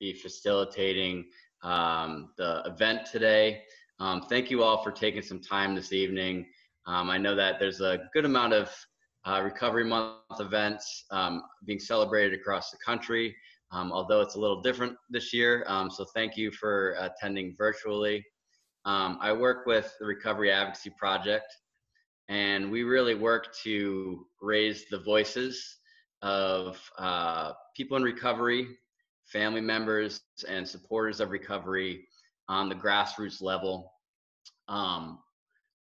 be facilitating the event today. Thank you all for taking some time this evening. I know that there's a good amount of Recovery Month events being celebrated across the country, although it's a little different this year. So thank you for attending virtually. I work with the Recovery Advocacy Project, and we really work to raise the voices of people in recovery, family members, and supporters of recovery on the grassroots level.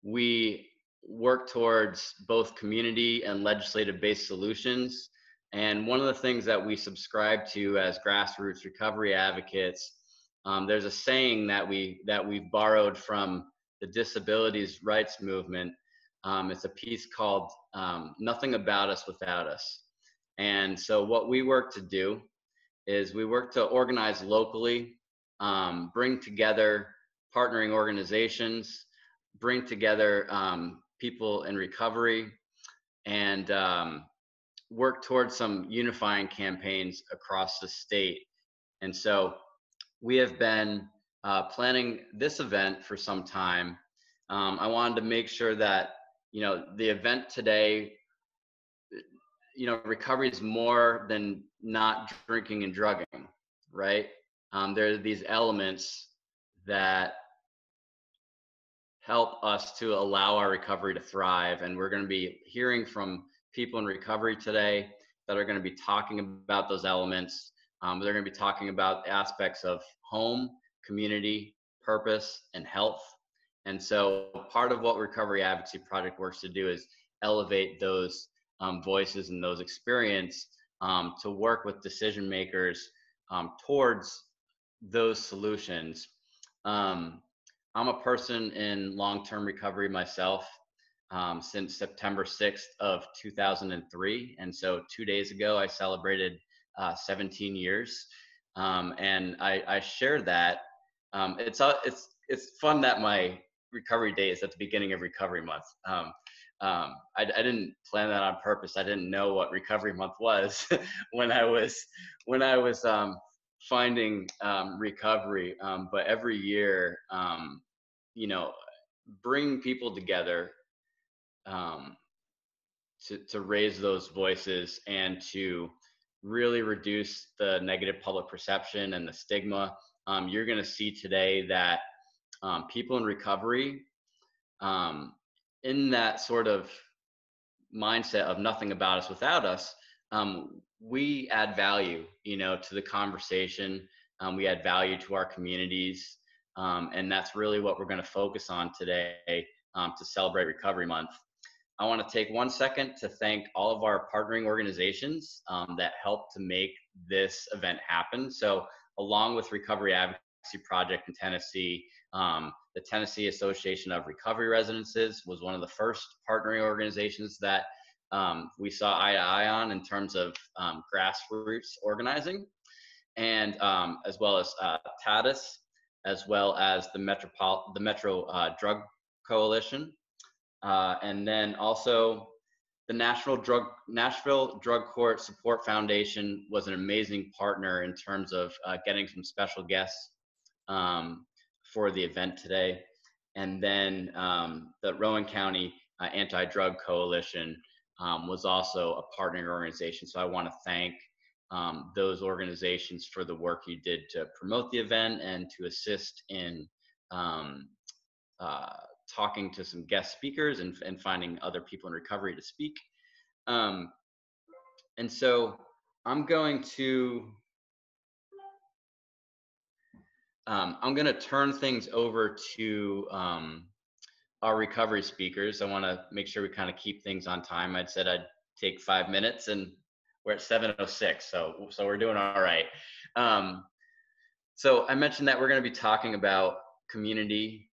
We work towards both community and legislative-based solutions. And one of the things that we subscribe to as grassroots recovery advocates, there's a saying that we've borrowed from the disabilities rights movement. It's a piece called "Nothing About Us Without Us." And so what we work to do is we work to organize locally, bring together partnering organizations, bring together people in recovery, and work towards some unifying campaigns across the state. And so we have been planning this event for some time. I wanted to make sure that, the event today, recovery is more than not drinking and drugging, right? There are these elements that help us to allow our recovery to thrive. And we're going to be hearing from people in recovery today that are going to be talking about those elements. They're going to be talking about aspects of home, community, purpose, and health. And so part of what Recovery Advocacy Project works to do is elevate those voices and those experience to work with decision makers towards those solutions. I'm a person in long-term recovery myself since September 6th of 2003. And so 2 days ago, I celebrated 17 years. And I share that. It's fun that my recovery day is at the beginning of Recovery Month. I didn't plan that on purpose. I didn't know what Recovery Month was when I was finding recovery. But every year, bring people together to raise those voices and to really reduce the negative public perception and the stigma. You're going to see today that people in recovery, in that sort of mindset of nothing about us without us, we add value, to the conversation. We add value to our communities. And that's really what we're going to focus on today to celebrate Recovery Month. I want to take 1 second to thank all of our partnering organizations that helped to make this event happen. So along with Recovery Advocacy Project in Tennessee, the Tennessee Association of Recovery Residences was one of the first partnering organizations that we saw eye to eye on in terms of grassroots organizing, and as well as TAADAS, as well as the Metro Drug Coalition, and then also the Nashville Drug Court Support Foundation was an amazing partner in terms of getting some special guests for the event today. And then the Roane County Anti-Drug Coalition was also a partnering organization. So I want to thank those organizations for the work you did to promote the event and to assist in talking to some guest speakers and finding other people in recovery to speak. And so I'm going to turn things over to our recovery speakers. I want to make sure we kind of keep things on time. I'd said I'd take 5 minutes, and we're at 7:06, so we're doing all right. So I mentioned that we're going to be talking about community,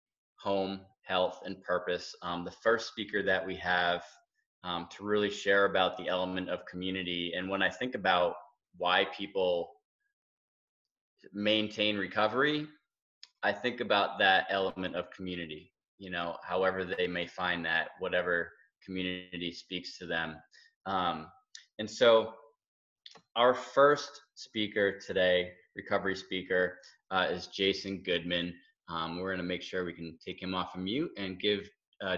home, health, and purpose. The first speaker that we have to really share about the element of community, and when I think about why people maintain recovery, I think about that element of community, however they may find that, whatever community speaks to them. And so Our first speaker today, recovery speaker, is Jason Goodman. We're going to make sure we can take him off of mute and give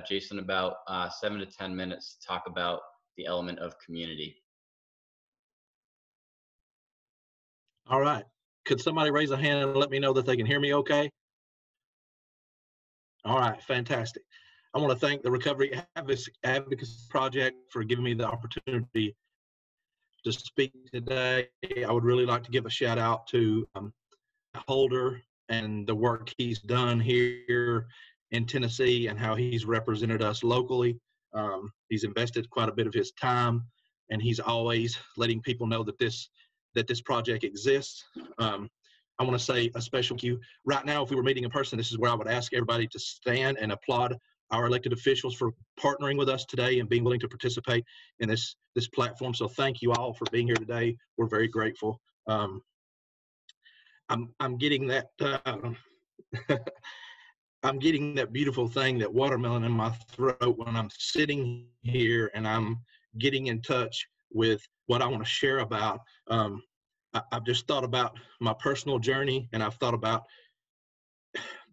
Jason about 7 to 10 minutes to talk about the element of community. All right. Could somebody raise a hand and let me know that they can hear me okay? All right, fantastic. I want to thank the Recovery Advocacy Project for giving me the opportunity to speak today. I would really like to give a shout out to Holder and the work he's done here in Tennessee and how he's represented us locally. He's invested quite a bit of his time, and he's always letting people know that this project exists. I want to say a special thank you. Right now, if we were meeting in person, this is where I would ask everybody to stand and applaud our elected officials for partnering with us today and being willing to participate in this platform. So thank you all for being here today. We're very grateful. I'm getting that I'm getting that beautiful thing, that watermelon in my throat when I'm sitting here and I'm getting in touch with what I want to share about. I've just thought about my personal journey, and I've thought about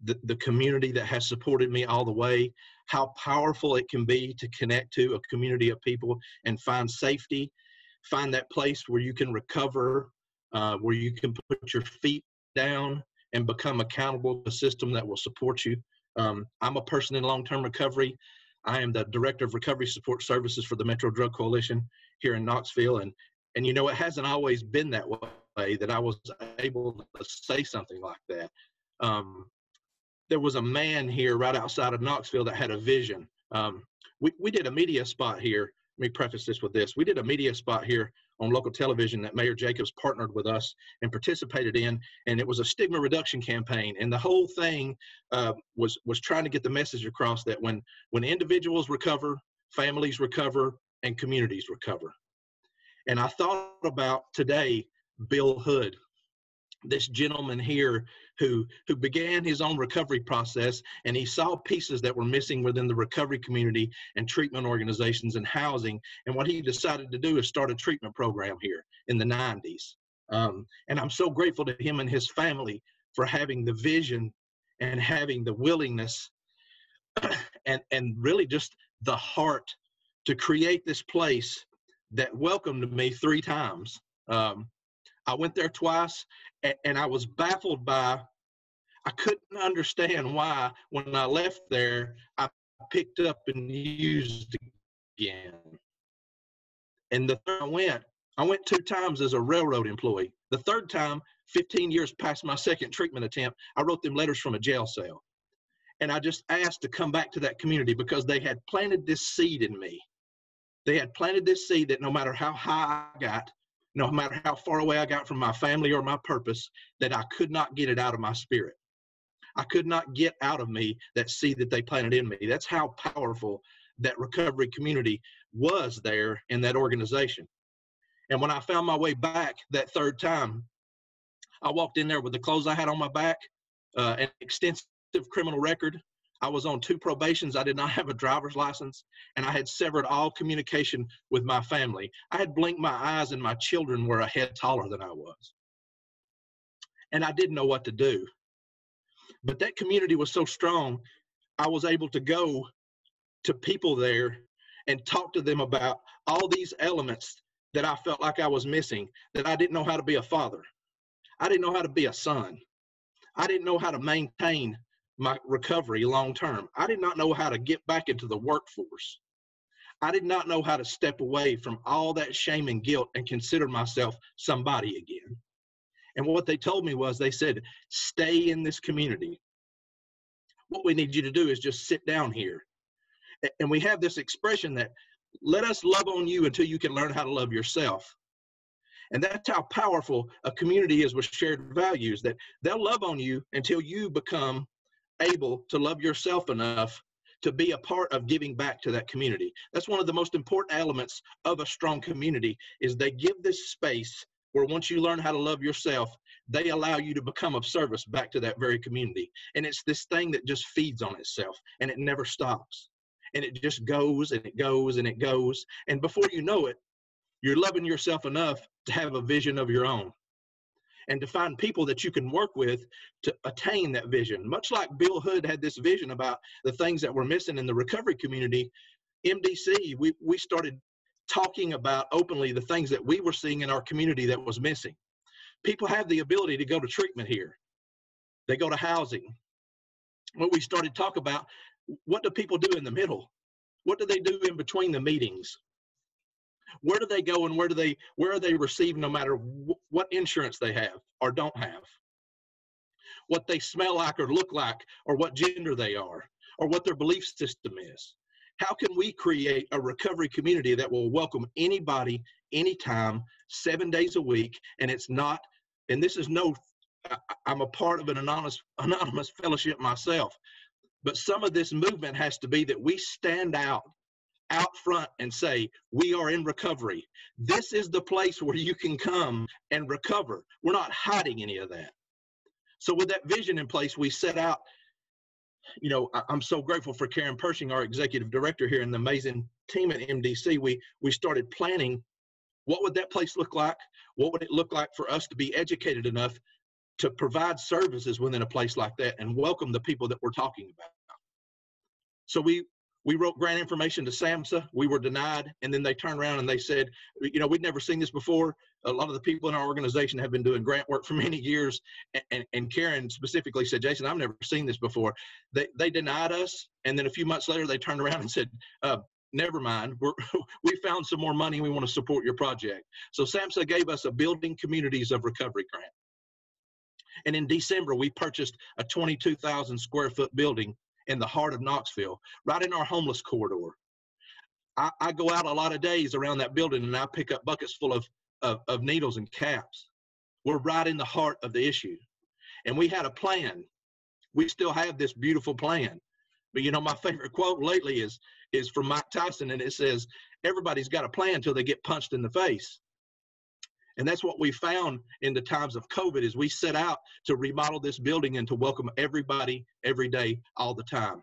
the community that has supported me all the way, how powerful it can be to connect to a community of people and find safety, find that place where you can recover, where you can put your feet down and become accountable to a system that will support you. I'm a person in long-term recovery. I am the Director of Recovery Support Services for the Metro Drug Coalition here in Knoxville. And you know, it hasn't always been that way that I was able to say something like that. There was a man here right outside of Knoxville that had a vision. We did a media spot here. Let me preface this with this. We did a media spot here on local television that Mayor Jacobs partnered with us and participated in, and it was a stigma reduction campaign. And the whole thing was trying to get the message across that when individuals recover, families recover, and communities recover. And I thought about today Bill Hood, this gentleman here who began his own recovery process, and he saw pieces that were missing within the recovery community and treatment organizations and housing. And what he decided to do is start a treatment program here in the 90s. And I'm so grateful to him and his family for having the vision and having the willingness and really just the heart to create this place that welcomed me 3 times. I went there twice, and I was baffled by, I couldn't understand why when I left there, I picked up and used again. And the third I went 2 times as a railroad employee. The third time, 15 years past my second treatment attempt, I wrote them letters from a jail cell. And I just asked to come back to that community because they had planted this seed in me. They had planted this seed that no matter how high I got, no matter how far away I got from my family or my purpose, that I could not get it out of my spirit. I could not get out of me that seed that they planted in me. That's how powerful that recovery community was there in that organization. And when I found my way back that third time, I walked in there with the clothes I had on my back, an extensive criminal record. I was on 2 probations. I did not have a driver's license, and I had severed all communication with my family. I had blinked my eyes, and my children were a head taller than I was. And I didn't know what to do. But that community was so strong, I was able to go to people there and talk to them about all these elements that I felt like I was missing, that I didn't know how to be a father. I didn't know how to be a son. I didn't know how to maintain my recovery long term. I did not know how to get back into the workforce. I did not know how to step away from all that shame and guilt and consider myself somebody again. And what they told me was, they said, stay in this community. What we need you to do is just sit down here. And we have this expression that, let us love on you until you can learn how to love yourself. And that's how powerful a community is with shared values, that they'll love on you until you become able to love yourself enough to be a part of giving back to that community. That's one of the most important elements of a strong community, is they give this space where once you learn how to love yourself, they allow you to become of service back to that very community. And it's this thing that just feeds on itself, and it never stops. And it just goes and it goes and it goes. And before you know it, You're loving yourself enough to have a vision of your own and to find people that you can work with to attain that vision. Much like Bill Hood had this vision about the things that were missing in the recovery community, MDC, we started talking about openly the things that we were seeing in our community that was missing. People have the ability to go to treatment here. They go to housing. When we started to talk about, what do people do in the middle? What do they do in between the meetings? Where do they go and where are they receiving, no matter what insurance they have or don't have? What they smell like or look like, or what gender they are, or what their belief system is. How can we create a recovery community that will welcome anybody, anytime, 7 days a week? And it's not, and this is no, I'm a part of an anonymous fellowship myself, but some of this movement has to be that we stand out front and say, we are in recovery. This is the place where you can come and recover. We're not hiding any of that. So with that vision in place, we set out, you know, I'm so grateful for Karen Pershing, our executive director here, and the amazing team at MDC. We started planning, what would that place look like? What would it look like for us to be educated enough to provide services within a place like that and welcome the people that we're talking about? So we wrote grant information to SAMHSA. We were denied, and then they turned around and they said, you know, we'd never seen this before. A lot of the people in our organization have been doing grant work for many years, and Karen specifically said, Jason, I've never seen this before. They denied us, and then a few months later, they turned around and said, never mind, we found some more money, we want to support your project. So SAMHSA gave us a Building Communities of Recovery grant. And in December, we purchased a 22,000 square foot building in the heart of Knoxville, right in our homeless corridor. I go out a lot of days around that building, and I pick up buckets full of needles and caps. We're right in the heart of the issue. And we had a plan. We still have this beautiful plan. But you know, my favorite quote lately is from Mike Tyson, and it says, everybody's got a plan until they get punched in the face. And that's what we found in the times of COVID, is we set out to remodel this building and to welcome everybody every day, all the time.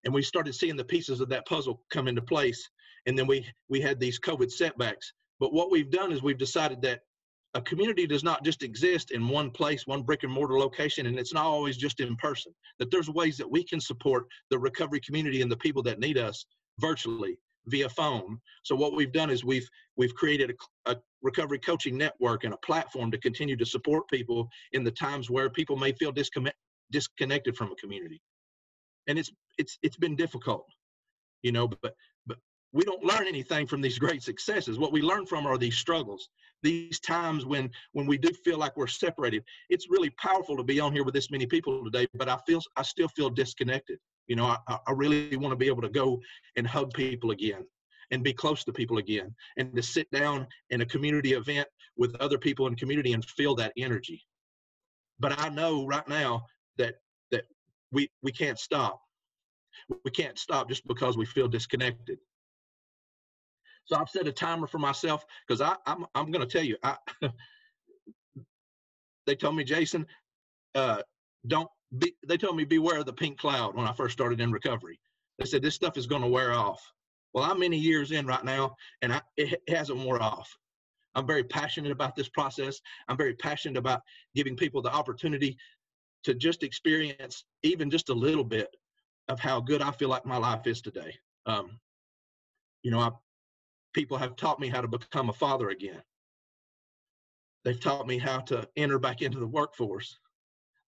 And we started seeing the pieces of that puzzle come into place. And then we had these COVID setbacks. But what we've done is we've decided that a community does not just exist in one place, one brick and mortar location, and it's not always just in person. That there's ways that we can support the recovery community and the people that need us virtually, via phone. So what we've done is we've created a recovery coaching network and a platform to continue to support people in the times where people may feel disconnected from a community. And it's been difficult, you know, but we don't learn anything from these great successes. What we learn from are these struggles, these times when we do feel like we're separated. It's really powerful to be on here with this many people today, but I still feel disconnected. You know, I really want to be able to go and hug people again and be close to people again, and to sit down in a community event with other people in community and feel that energy. But I know right now that we can't stop. We can't stop just because we feel disconnected. So I've set a timer for myself, because I'm going to tell you, they told me, Jason, they told me beware of the pink cloud when I first started in recovery. They said, this stuff is going to wear off. Well, I'm many years in right now, and it hasn't worn off. I'm very passionate about this process. I'm very passionate about giving people the opportunity to just experience even just a little bit of how good I feel like my life is today. You know, people have taught me how to become a father again. They've taught me how to enter back into the workforce.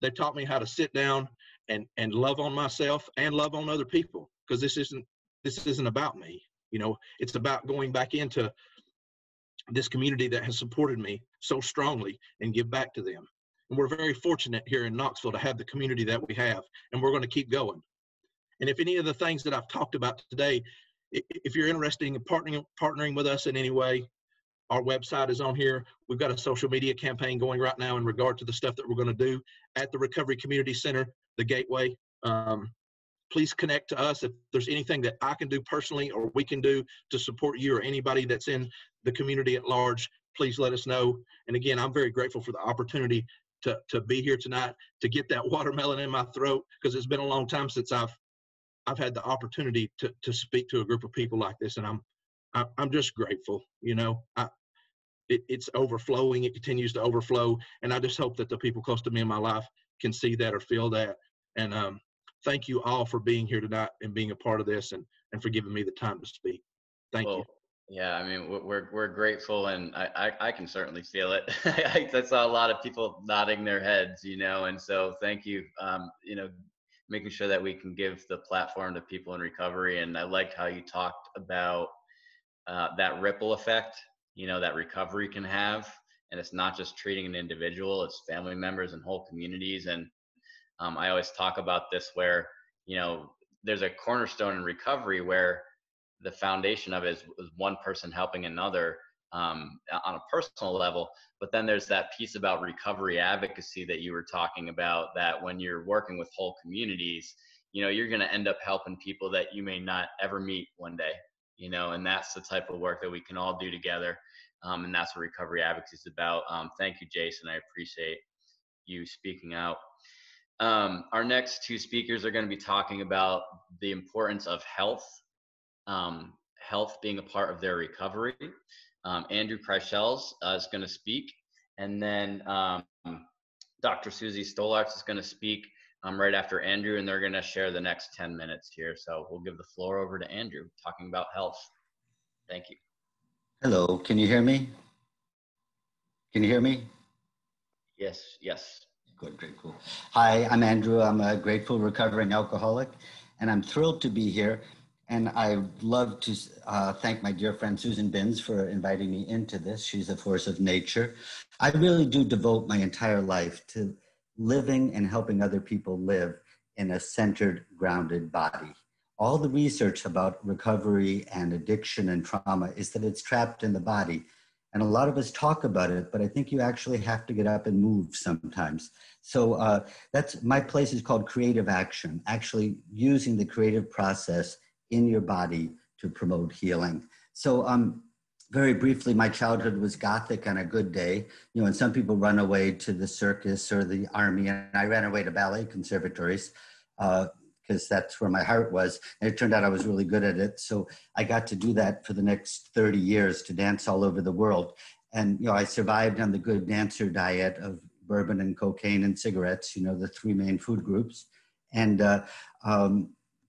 They've taught me how to sit down and love on myself and love on other people, because this isn't about me. You know, it's about going back into this community that has supported me so strongly and give back to them. And we're very fortunate here in Knoxville to have the community that we have, and we're going to keep going. And if any of the things that I've talked about today, if you're interested in partnering with us in any way, our website is on here. We've got a social media campaign going right now in regard to the stuff that we're going to do at the Recovery Community Center, the Gateway. Please connect to us if there's anything that I can do personally or we can do to support you or anybody that's in the community at large. Please let us know. And again, I'm very grateful for the opportunity to be here tonight, to get that watermelon in my throat, because it's been a long time since I've had the opportunity to speak to a group of people like this, and I'm just grateful. It's overflowing. It continues to overflow. And I just hope that the people close to me in my life can see that or feel that. And thank you all for being here tonight and being a part of this, and for giving me the time to speak. Thank you. Well, yeah, I mean, we're grateful, and I can certainly feel it. I saw a lot of people nodding their heads, and so thank you. Making sure that we can give the platform to people in recovery, and I liked how you talked about that ripple effect, that recovery can have, and it's not just treating an individual; it's family members and whole communities. And I always talk about this where there's a cornerstone in recovery where the foundation of it is one person helping another on a personal level. But then there's that piece about recovery advocacy that you were talking about, that when you're working with whole communities, you're going to end up helping people that you may not ever meet one day, and that's the type of work that we can all do together. And that's what recovery advocacy is about. Thank you, Jason. I appreciate you speaking out. Our next two speakers are going to be talking about the importance of health being a part of their recovery. Andrew Kreischels is going to speak, and then Dr. Susie Stolarz is going to speak right after Andrew, and they're going to share the next 10 minutes here. So we'll give the floor over to Andrew, talking about health. Thank you. Hello, can you hear me? Can you hear me? Yes. Good, great, cool. Hi, I'm Andrew. I'm a grateful recovering alcoholic, and I'm thrilled to be here. And I'd love to thank my dear friend Susan Binns for inviting me into this. She's a force of nature. I really do devote my entire life to living and helping other people live in a centered, grounded body. All the research about recovery and addiction and trauma is that it's trapped in the body. And a lot of us talk about it, but I think you actually have to get up and move sometimes. So that's my place is called Creative Action, actually using the creative process in your body to promote healing. So very briefly, my childhood was Gothic on a good day, and some people run away to the circus or the army, and I ran away to ballet conservatories because that's where my heart was. And it turned out I was really good at it. So I got to do that for the next 30 years, to dance all over the world. And, I survived on the good dancer diet of bourbon and cocaine and cigarettes, the three main food groups. And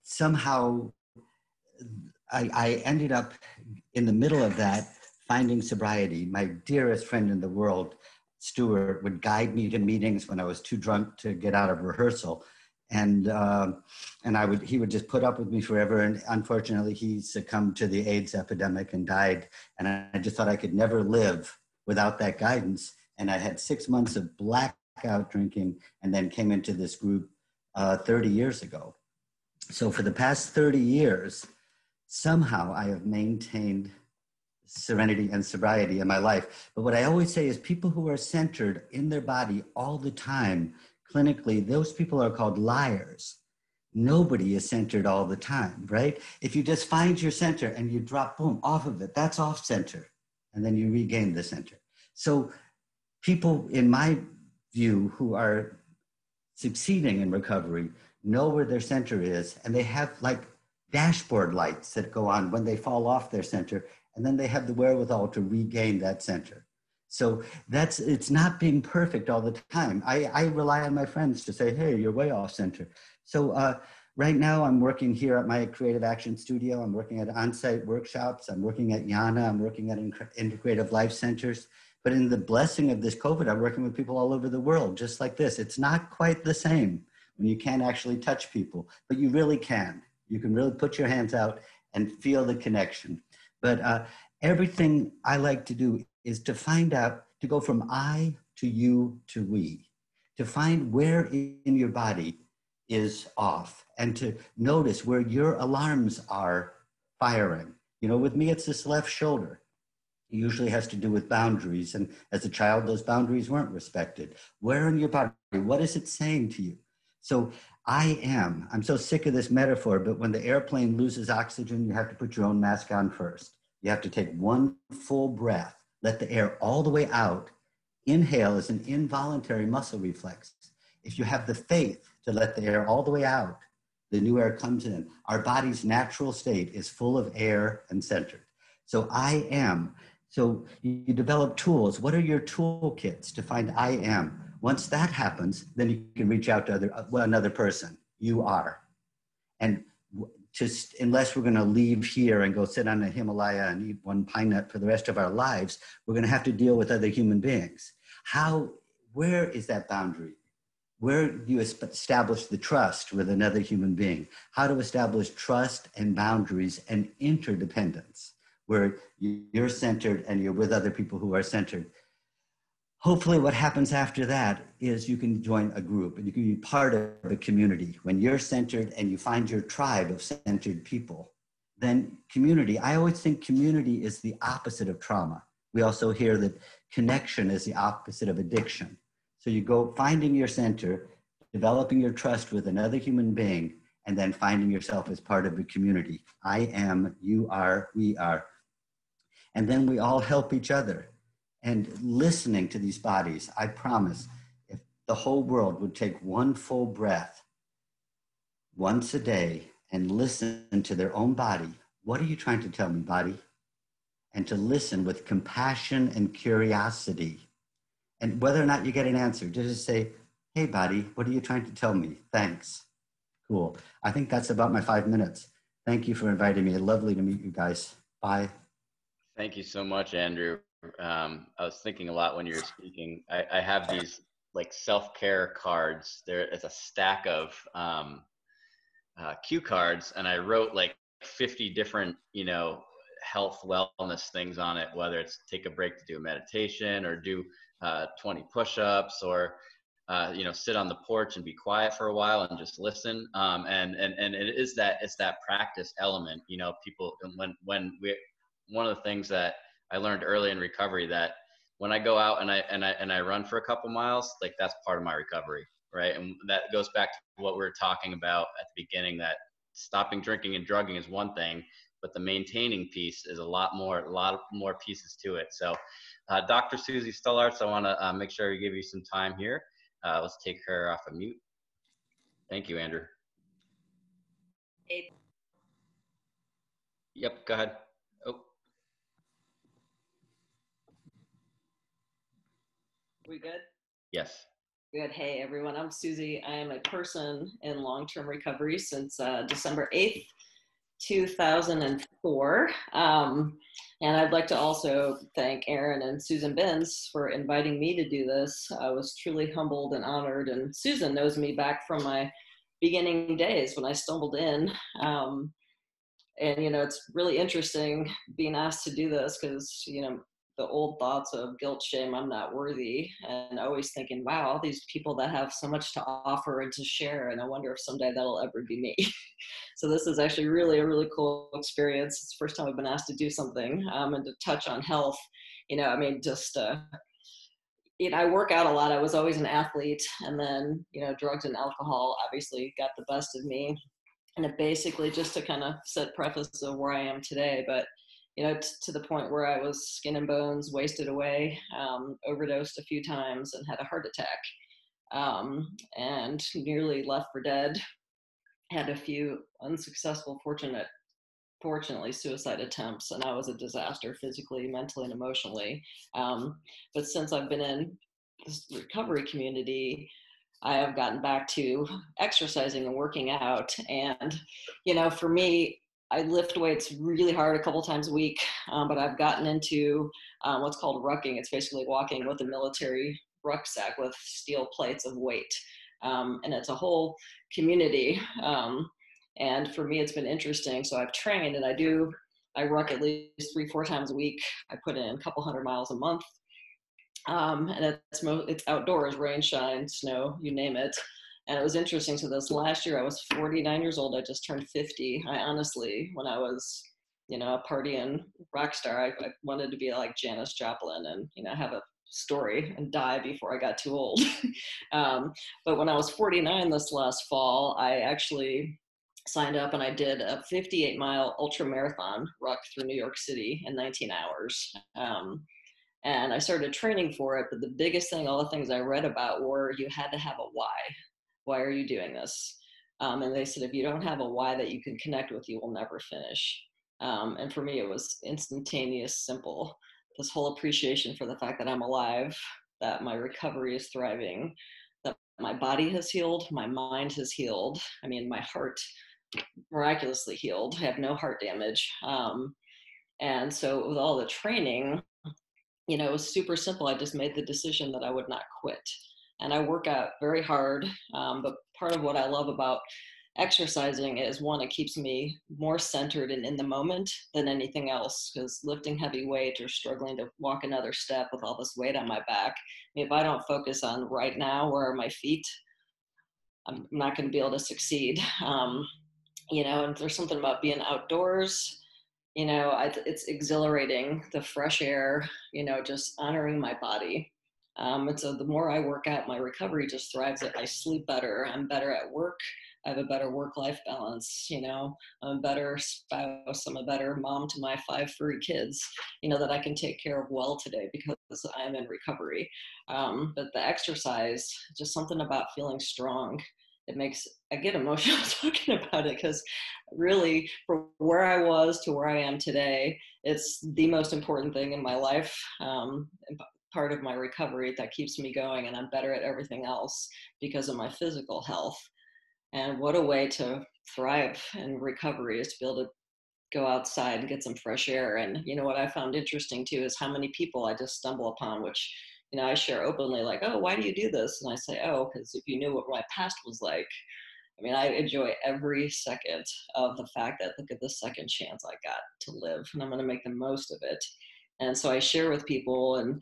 somehow I ended up in the middle of that finding sobriety. My dearest friend in the world, Stuart, would guide me to meetings when I was too drunk to get out of rehearsal. And he would just put up with me forever. And unfortunately, he succumbed to the AIDS epidemic and died. And I just thought I could never live without that guidance. And I had 6 months of blackout drinking, and then came into this group 30 years ago. So for the past 30 years, somehow I have maintained serenity and sobriety in my life. But what I always say is people who are centered in their body all the time, clinically, those people are called liars. Nobody is centered all the time, right? If you just find your center and you drop, boom, off of it, that's off center. And then you regain the center. So people, in my view, who are succeeding in recovery know where their center is, and they have like dashboard lights that go on when they fall off their center, and then they have the wherewithal to regain that center. So it's not being perfect all the time. I rely on my friends to say, hey, you're way off center. So right now I'm working here at my Creative Action Studio. I'm working at on-site workshops. I'm working at Yana. I'm working at integrative life centers. But in the blessing of this COVID, I'm working with people all over the world, just like this. It's not quite the same when you can't actually touch people, but you really can. You can really put your hands out and feel the connection. But everything I like to do is to find out, to go from I to you to we, to find where in your body is off, and to notice where your alarms are firing. With me, it's this left shoulder. It usually has to do with boundaries. And as a child, those boundaries weren't respected. Where in your body, what is it saying to you? So I'm so sick of this metaphor, but when the airplane loses oxygen, you have to put your own mask on first. You have to take one full breath, let the air all the way out. Inhale is an involuntary muscle reflex. If you have the faith to let the air all the way out, the new air comes in. Our body's natural state is full of air and centered. So I am. So you develop tools. What are your toolkits to find I am? Once that happens, then you can reach out to another person. You are. And just unless we're going to leave here and go sit on a Himalaya and eat one pine nut for the rest of our lives, we're going to have to deal with other human beings. Where is that boundary? Where do you establish the trust with another human being? How to establish trust and boundaries and interdependence, where you're centered and you're with other people who are centered. Hopefully what happens after that is you can join a group and you can be part of a community. When you're centered and you find your tribe of centered people, then community, I always think community is the opposite of trauma. We also hear that connection is the opposite of addiction. So you go finding your center, developing your trust with another human being, and then finding yourself as part of a community. I am, you are, we are. And then we all help each other. And listening to these bodies, I promise, if the whole world would take one full breath once a day and listen to their own body, what are you trying to tell me, body? And to listen with compassion and curiosity. And whether or not you get an answer, just say, hey, body, what are you trying to tell me? Thanks. Cool. I think that's about my 5 minutes. Thank you for inviting me. Lovely to meet you guys. Bye. Thank you so much, Andrew. I was thinking a lot when you were speaking. I have these like self-care cards. It's a stack of cue cards, and I wrote like 50 different, health wellness things on it, whether it's take a break to do a meditation or do 20 push-ups or sit on the porch and be quiet for a while and just listen. And it's that practice element, people, one of the things that I learned early in recovery, that when I go out and I run for a couple miles, like that's part of my recovery, right? And that goes back to what we were talking about at the beginning, that stopping drinking and drugging is one thing, but the maintaining piece is a lot more pieces to it. So Dr. Susie Stollarts, I want to make sure we give you some time here. Let's take her off of mute. Thank you, Andrew. Yep, go ahead. Oh. We good? Yes. Good. Hey, everyone. I'm Susie. I am a person in long-term recovery since December 8th, 2004. And I'd like to also thank Aaron and Susan Benz for inviting me to do this. I was truly humbled and honored. And Susan knows me back from my beginning days when I stumbled in. And, it's really interesting being asked to do this because, the old thoughts of guilt, shame, I'm not worthy, and always thinking, wow, all these people that have so much to offer and to share, and I wonder if someday that'll ever be me. So this is actually really a really cool experience. It's the first time I've been asked to do something and to touch on health. I work out a lot. I was always an athlete, and then, drugs and alcohol obviously got the best of me. And it basically, just to kind of set preface of where I am today, but to the point where I was skin and bones, wasted away, overdosed a few times and had a heart attack, and nearly left for dead. Had a few unsuccessful, fortunately, suicide attempts, and I was a disaster physically, mentally, and emotionally. But since I've been in this recovery community, I have gotten back to exercising and working out. And, for me, I lift weights really hard a couple times a week, but I've gotten into what's called rucking. It's basically walking with a military rucksack with steel plates of weight. And it's a whole community. And for me, it's been interesting. So I've trained and I ruck at least 3-4 times a week. I put in a couple 100 miles a month. And it's outdoors, rain, shine, snow, you name it. And it was interesting. So this last year, I was 49 years old. I just turned 50. I honestly, when I was, a partying rock star, I wanted to be like Janis Joplin and, have a story and die before I got too old. But when I was 49 this last fall, I actually signed up and I did a 58-mile ultra marathon ruck through New York City in 19 hours. And I started training for it. But the biggest thing, all the things I read about were you had to have a why. Why are you doing this? And they said, if you don't have a why that you can connect with, you will never finish. And for me, it was instantaneous, simple. This whole appreciation for the fact that I'm alive, that my recovery is thriving, that my body has healed, my mind has healed. I mean, my heart miraculously healed. I have no heart damage. And so with all the training, it was super simple. I just made the decision that I would not quit. And I work out very hard. But part of what I love about exercising is, one, it keeps me more centered and in the moment than anything else, because lifting heavy weight or struggling to walk another step with all this weight on my back, if I don't focus on right now, where are my feet, I'm not going to be able to succeed. And there's something about being outdoors. It's exhilarating, the fresh air, just honoring my body. And so the more I work out, my recovery just thrives. I sleep better. I'm better at work. I have a better work-life balance. I'm a better spouse. I'm a better mom to my 5 furry kids, that I can take care of well today because I'm in recovery. But the exercise, just something about feeling strong. I get emotional talking about it, because really, from where I was to where I am today, it's the most important thing in my life. Part of my recovery that keeps me going, and I'm better at everything else because of my physical health. And what a way to thrive in recovery is to be able to go outside and get some fresh air. And what I found interesting too is how many people I just stumble upon, which I share openly, like, oh, why do you do this? And I say, oh, because if you knew what my past was like. I mean, I enjoy every second of the fact that, look at this second chance I got to live, and I'm going to make the most of it. And so I share with people, and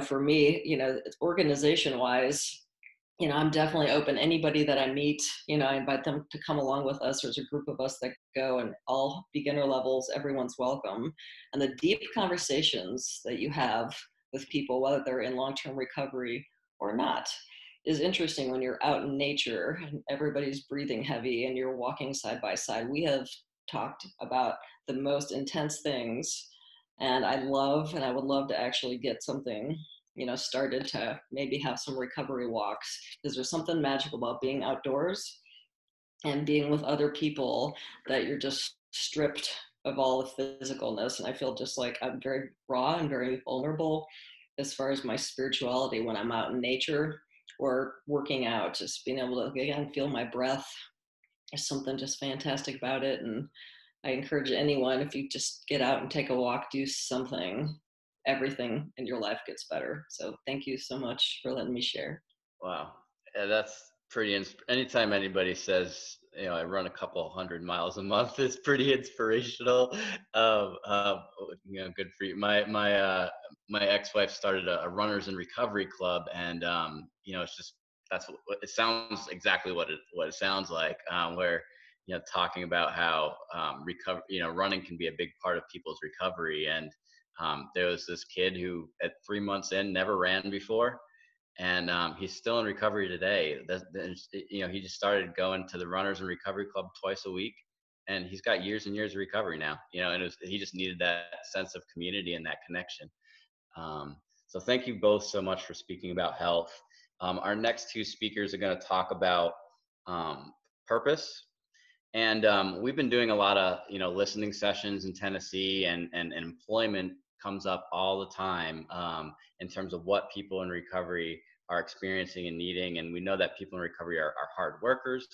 for me, organization wise, I'm definitely open. Anybody that I meet, I invite them to come along with us. There's a group of us that go, and all beginner levels, everyone's welcome. And the deep conversations that you have with people, whether they're in long-term recovery or not, is interesting when you're out in nature and everybody's breathing heavy and you're walking side by side. We have talked about the most intense things, and I would love to actually get something started to maybe have some recovery walks, because there's something magical about being outdoors and being with other people, that you're just stripped of all the physicalness. And I feel just like I'm very raw and very vulnerable as far as my spirituality when I'm out in nature or working out. Just being able to, again, feel my breath. There's something just fantastic about it. And I encourage anyone, if you just get out and take a walk, do something, everything in your life gets better. So thank you so much for letting me share. Wow. Yeah, that's pretty, anytime anybody says, I run a couple 100 miles a month, it's pretty inspirational. Good for you. My ex-wife started a runners in recovery club, and it's just, that's what it sounds, exactly what it sounds like, where talking about how running can be a big part of people's recovery. And there was this kid who at 3 months in never ran before, and he's still in recovery today. He just started going to the Runners and Recovery Club twice a week, and he's got years and years of recovery now. And he just needed that sense of community and that connection. So thank you both so much for speaking about health. Our next 2 speakers are going to talk about purpose. And we've been doing a lot of listening sessions in Tennessee, and employment comes up all the time in terms of what people in recovery are experiencing and needing. And we know that people in recovery are hard workers.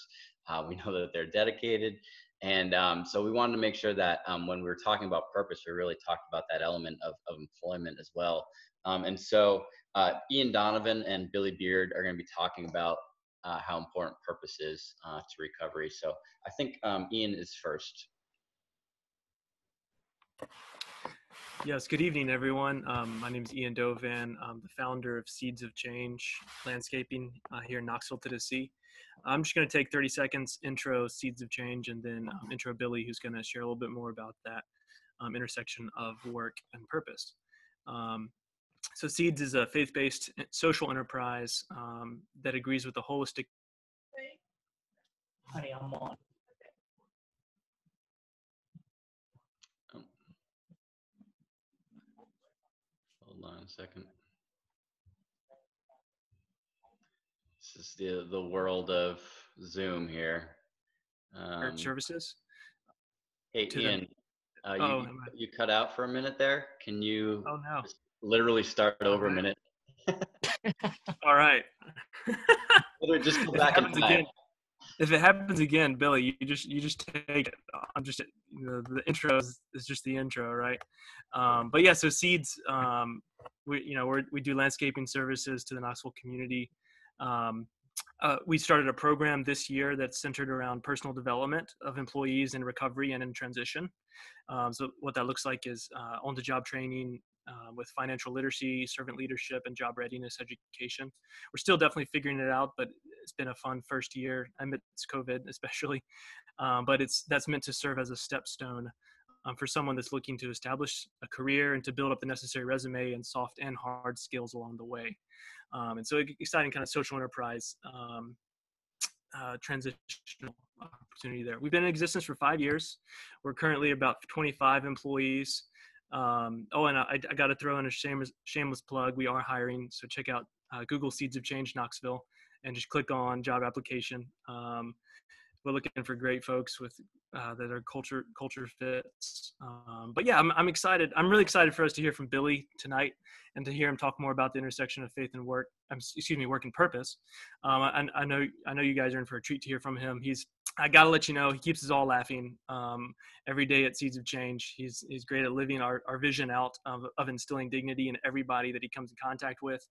We know that they're dedicated. And so we wanted to make sure that when we were talking about purpose, we really talked about that element of employment as well. And so Ian Donovan and Billy Beard are going to be talking about how important purpose is to recovery. So I think Ian is first. Yes, good evening, everyone. My name is Ian Dovan. I'm the founder of Seeds of Change Landscaping here in Knoxville, Tennessee. I'm just going to take 30 seconds, intro Seeds of Change, and then intro Billy, who's going to share a little bit more about that intersection of work and purpose. So Seeds is a faith-based social enterprise that agrees with the holistic. Honey, I'm on. Hold on a second. This is the world of Zoom here. Services. Hey, Ian, Oh, You cut out for a minute there. Can you oh no. just literally start over a minute? All right. Just go If it back and happens try again, Billy, you just take it. I'm just, the intro is just the intro, right? But yeah, so Seeds, we do landscaping services to the Knoxville community. We started a program this year that's centered around personal development of employees in recovery and in transition. So what that looks like is on-the-job training with financial literacy, servant leadership, and job readiness education. We're still definitely figuring it out, but it's been a fun first year amidst COVID, especially. But that's meant to serve as a stepstone for someone that's looking to establish a career and to build up the necessary resume and soft and hard skills along the way. And so exciting kind of social enterprise transitional opportunity there. We've been in existence for 5 years. We're currently about 25 employees. And I got to throw in a shameless plug. We are hiring, so check out Google Seeds of Change Knoxville and just click on job application. We're looking for great folks with that are culture fits. But yeah, I'm excited. I'm really excited for us to hear from Billy tonight and to hear him talk more about the intersection of faith and work. Work and purpose. I know you guys are in for a treat to hear from him. I gotta let you know, he keeps us all laughing every day at Seeds of Change. He's great at living our vision out of instilling dignity in everybody that he comes in contact with.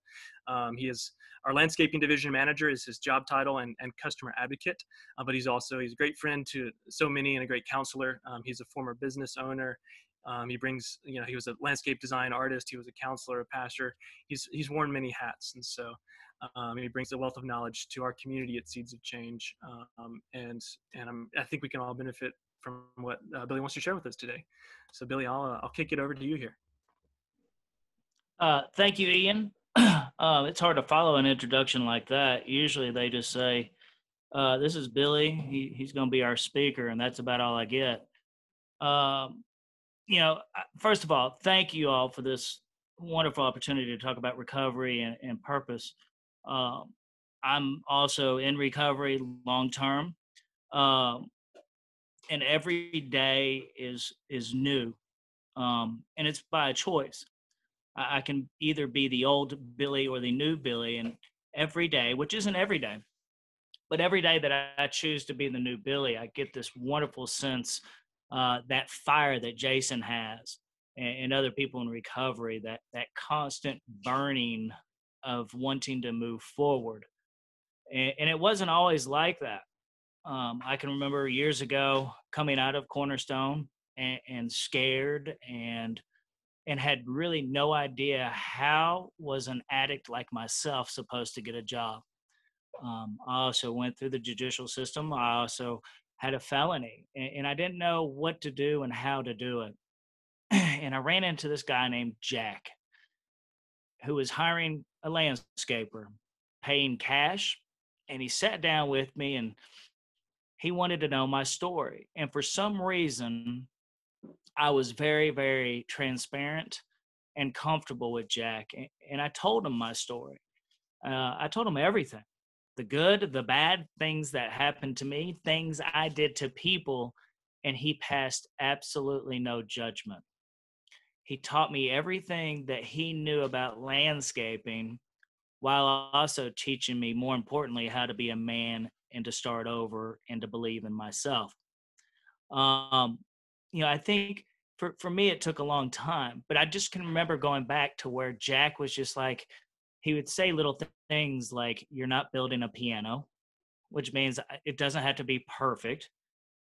He is our landscaping division manager is his job title and customer advocate, but he's a great friend to so many and a great counselor. He's a former business owner. He brings, he was a landscape design artist. He was a counselor, a pastor. He's worn many hats. And so he brings a wealth of knowledge to our community at Seeds of Change. I think we can all benefit from what Billy wants to share with us today. So Billy, I'll kick it over to you here. Thank you, Ian. It's hard to follow an introduction like that. Usually they just say, this is Billy. He's going to be our speaker, and that's about all I get. First of all, thank you all for this wonderful opportunity to talk about recovery and purpose. I'm also in recovery long term, and every day is new, and it's by choice. I can either be the old Billy or the new Billy, and every day, which isn't every day, but every day that I choose to be the new Billy, I get this wonderful sense, that fire that Jason has and other people in recovery, that constant burning of wanting to move forward. And it wasn't always like that. I can remember years ago coming out of Cornerstone and scared and had really no idea how was an addict like myself supposed to get a job. I also went through the judicial system. I also had a felony, and I didn't know what to do and how to do it. And I ran into this guy named Jack, who was hiring a landscaper, paying cash, and he sat down with me and he wanted to know my story. And for some reason, I was very, very transparent and comfortable with Jack, and I told him my story. I told him everything. The good, the bad, things that happened to me, things I did to people, and he passed absolutely no judgment. He taught me everything that he knew about landscaping while also teaching me, more importantly, how to be a man and to start over and to believe in myself. I think for me, it took a long time, but I just can remember going back to where Jack was just like, he would say little things like, you're not building a piano, which means it doesn't have to be perfect.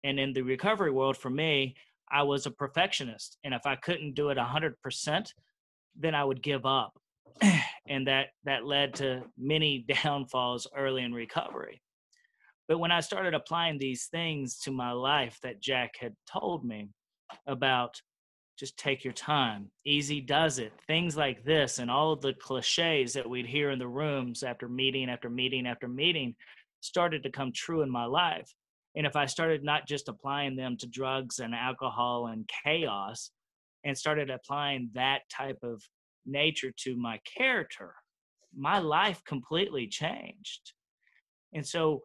And in the recovery world, for me, I was a perfectionist. And if I couldn't do it 100%, then I would give up. And that led to many downfalls early in recovery. But when I started applying these things to my life that Jack had told me about, just take your time, easy does it, things like this, and all of the cliches that we'd hear in the rooms after meeting after meeting after meeting started to come true in my life. And if I started not just applying them to drugs and alcohol and chaos, and started applying that type of nature to my character, my life completely changed. And so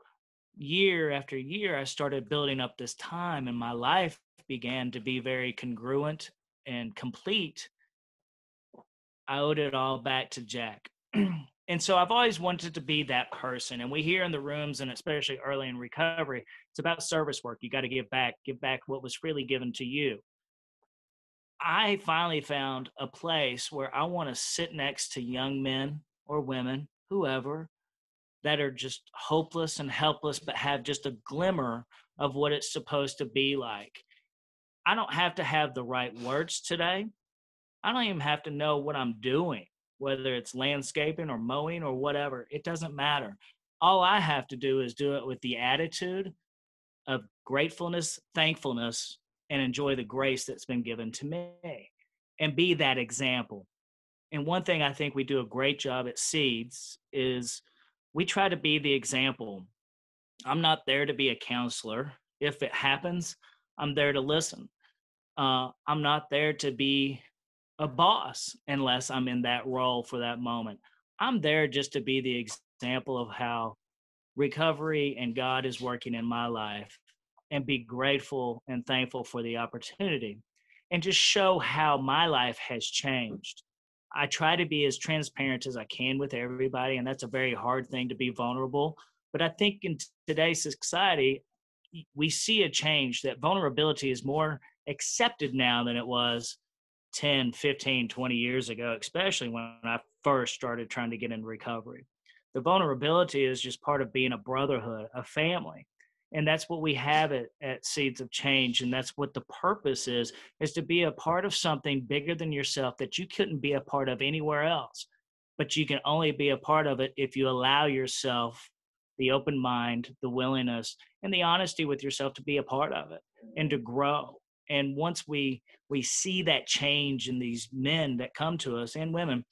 year after year, I started building up this time, and my life began to be very congruent and complete, I owed it all back to Jack. And so I've always wanted to be that person. And we hear in the rooms, and especially early in recovery, it's about service work. You got to give back what was freely given to you. I finally found a place where I want to sit next to young men or women, whoever, that are just hopeless and helpless, but have just a glimmer of what it's supposed to be like. I don't have to have the right words today. I don't even have to know what I'm doing, whether it's landscaping or mowing or whatever. It doesn't matter. All I have to do is do it with the attitude of gratefulness, thankfulness, and enjoy the grace that's been given to me and be that example. And one thing I think we do a great job at Seeds is we try to be the example. I'm not there to be a counselor. If it happens, I'm there to listen. I'm not there to be a boss unless I'm in that role for that moment. I'm there just to be the example of how recovery and God is working in my life, and be grateful and thankful for the opportunity, and just show how my life has changed. I try to be as transparent as I can with everybody, and that's a very hard thing, to be vulnerable. But I think in today's society, we see a change, that vulnerability is more accepted now than it was 10, 15, 20 years ago, especially when I first started trying to get in recovery. The vulnerability is just part of being a brotherhood, a family. And that's what we have at Seeds of Change. And that's what the purpose is to be a part of something bigger than yourself that you couldn't be a part of anywhere else. But you can only be a part of it if you allow yourself the open mind, the willingness, and the honesty with yourself to be a part of it and to grow. And once we see that change in these men that come to us, and women,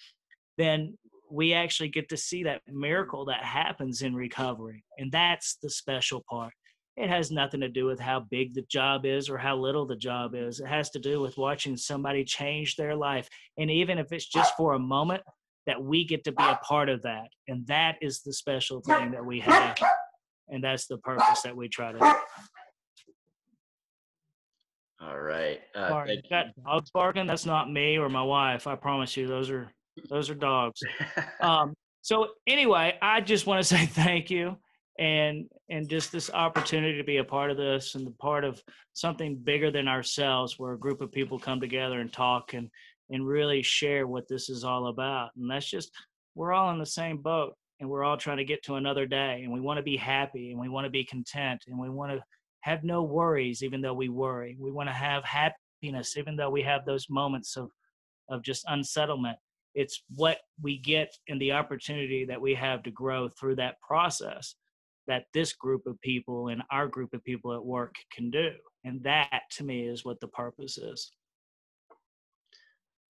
then we actually get to see that miracle that happens in recovery. And that's the special part. It has nothing to do with how big the job is or how little the job is. It has to do with watching somebody change their life. And even if it's just for a moment, that we get to be a part of that. And that is the special thing that we have. And that's the purpose that we try to do. All right. Sorry, that dog's barking. That's not me or my wife. I promise you, those are dogs. So anyway, I just want to say thank you, and just this opportunity to be a part of this and the part of something bigger than ourselves, where a group of people come together and talk and really share what this is all about. And that's just, we're all in the same boat, and we're all trying to get to another day, and we want to be happy, and we want to be content, and we want to have no worries even though we worry. We want to have happiness even though we have those moments of just unsettlement. It's what we get and the opportunity that we have to grow through that process that this group of people and our group of people at work can do. And that, to me, is what the purpose is.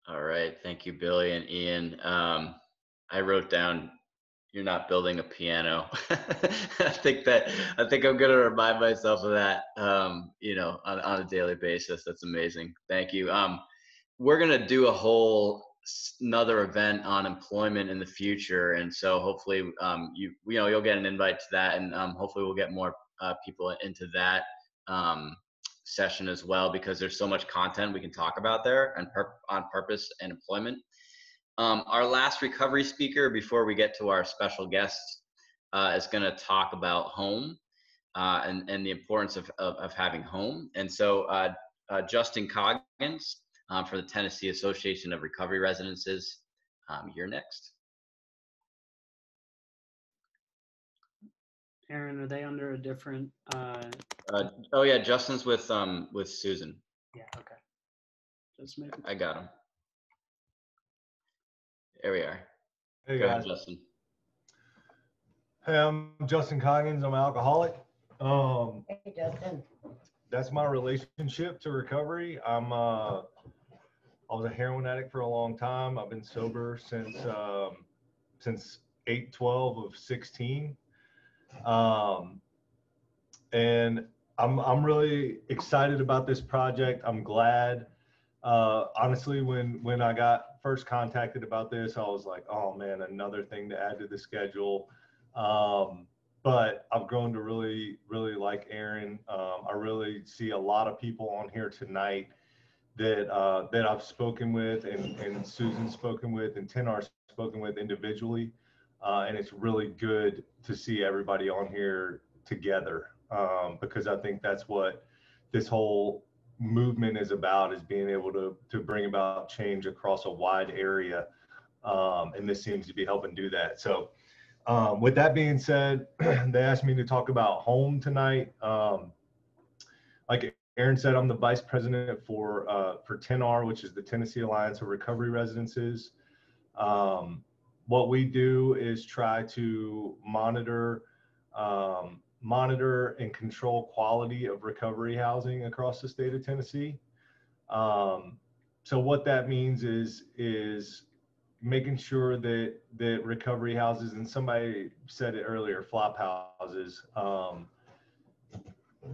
All right. Thank you, Billy and Ian. I wrote down, you're not building a piano. I think I'm going to remind myself of that, on a daily basis. That's amazing. Thank you. We're going to do another event on employment in the future. And so hopefully, you'll get an invite to that, and hopefully we'll get more people into that session as well, because there's so much content we can talk about there and on purpose and employment. Our last recovery speaker, before we get to our special guests, is going to talk about home and the importance of having home. And so Justin Coggins for the Tennessee Association of Recovery Residences, you're next. Aaron, are they under a different? Oh yeah, Justin's with Susan. Yeah. Okay. Just maybe. I got him. There we are. Hey Go guys. ahead, Justin. Hey, I'm Justin Coggins. I'm an alcoholic. Hey, Justin. That's my relationship to recovery. I was a heroin addict for a long time. I've been sober since 8/12 of 16. And I'm really excited about this project. I'm glad. Honestly, when I got first contacted about this, I was like, oh man, another thing to add to the schedule. but I've grown to really, really like Aaron. I really see a lot of people on here tonight that I've spoken with, and Susan's spoken with, and Tenar's spoken with individually, and it's really good to see everybody on here together, because I think that's what this whole movement is about, is being able to bring about change across a wide area, and this seems to be helping do that. So with that being said, they asked me to talk about home tonight. Like Aaron said, I'm the vice president for TAADAS, which is the Tennessee Alliance of Recovery Residences. What we do is try to monitor and control quality of recovery housing across the state of Tennessee. So what that means is making sure that recovery houses, and somebody said it earlier, flop houses,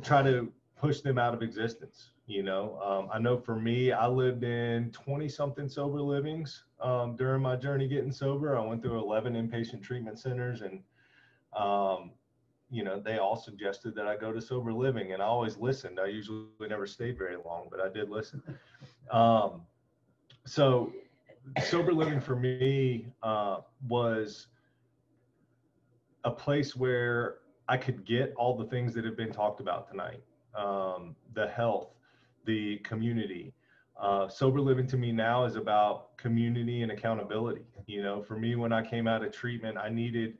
try to push them out of existence. I know for me, I lived in 20 something sober livings during my journey getting sober. I went through 11 inpatient treatment centers, and they all suggested that I go to sober living, and I always listened. I usually never stayed very long, but I did listen. So sober living for me was a place where I could get all the things that have been talked about tonight. The health, the community. Sober living to me now is about community and accountability. For me, when I came out of treatment, I needed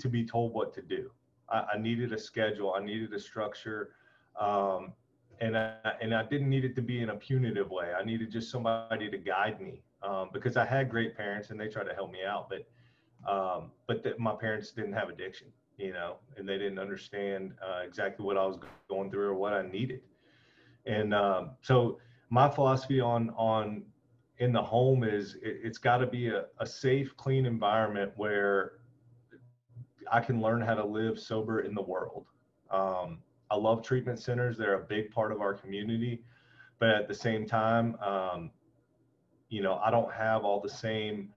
to be told what to do. I needed a schedule. I needed a structure. And I didn't need it to be in a punitive way. I needed just somebody to guide me, because I had great parents and they tried to help me out, but my parents didn't have addiction, and they didn't understand exactly what I was going through or what I needed. And so my philosophy on in the home is it's got to be a safe, clean environment where I can learn how to live sober in the world. I love treatment centers. They're a big part of our community, but at the same time, I don't have all the same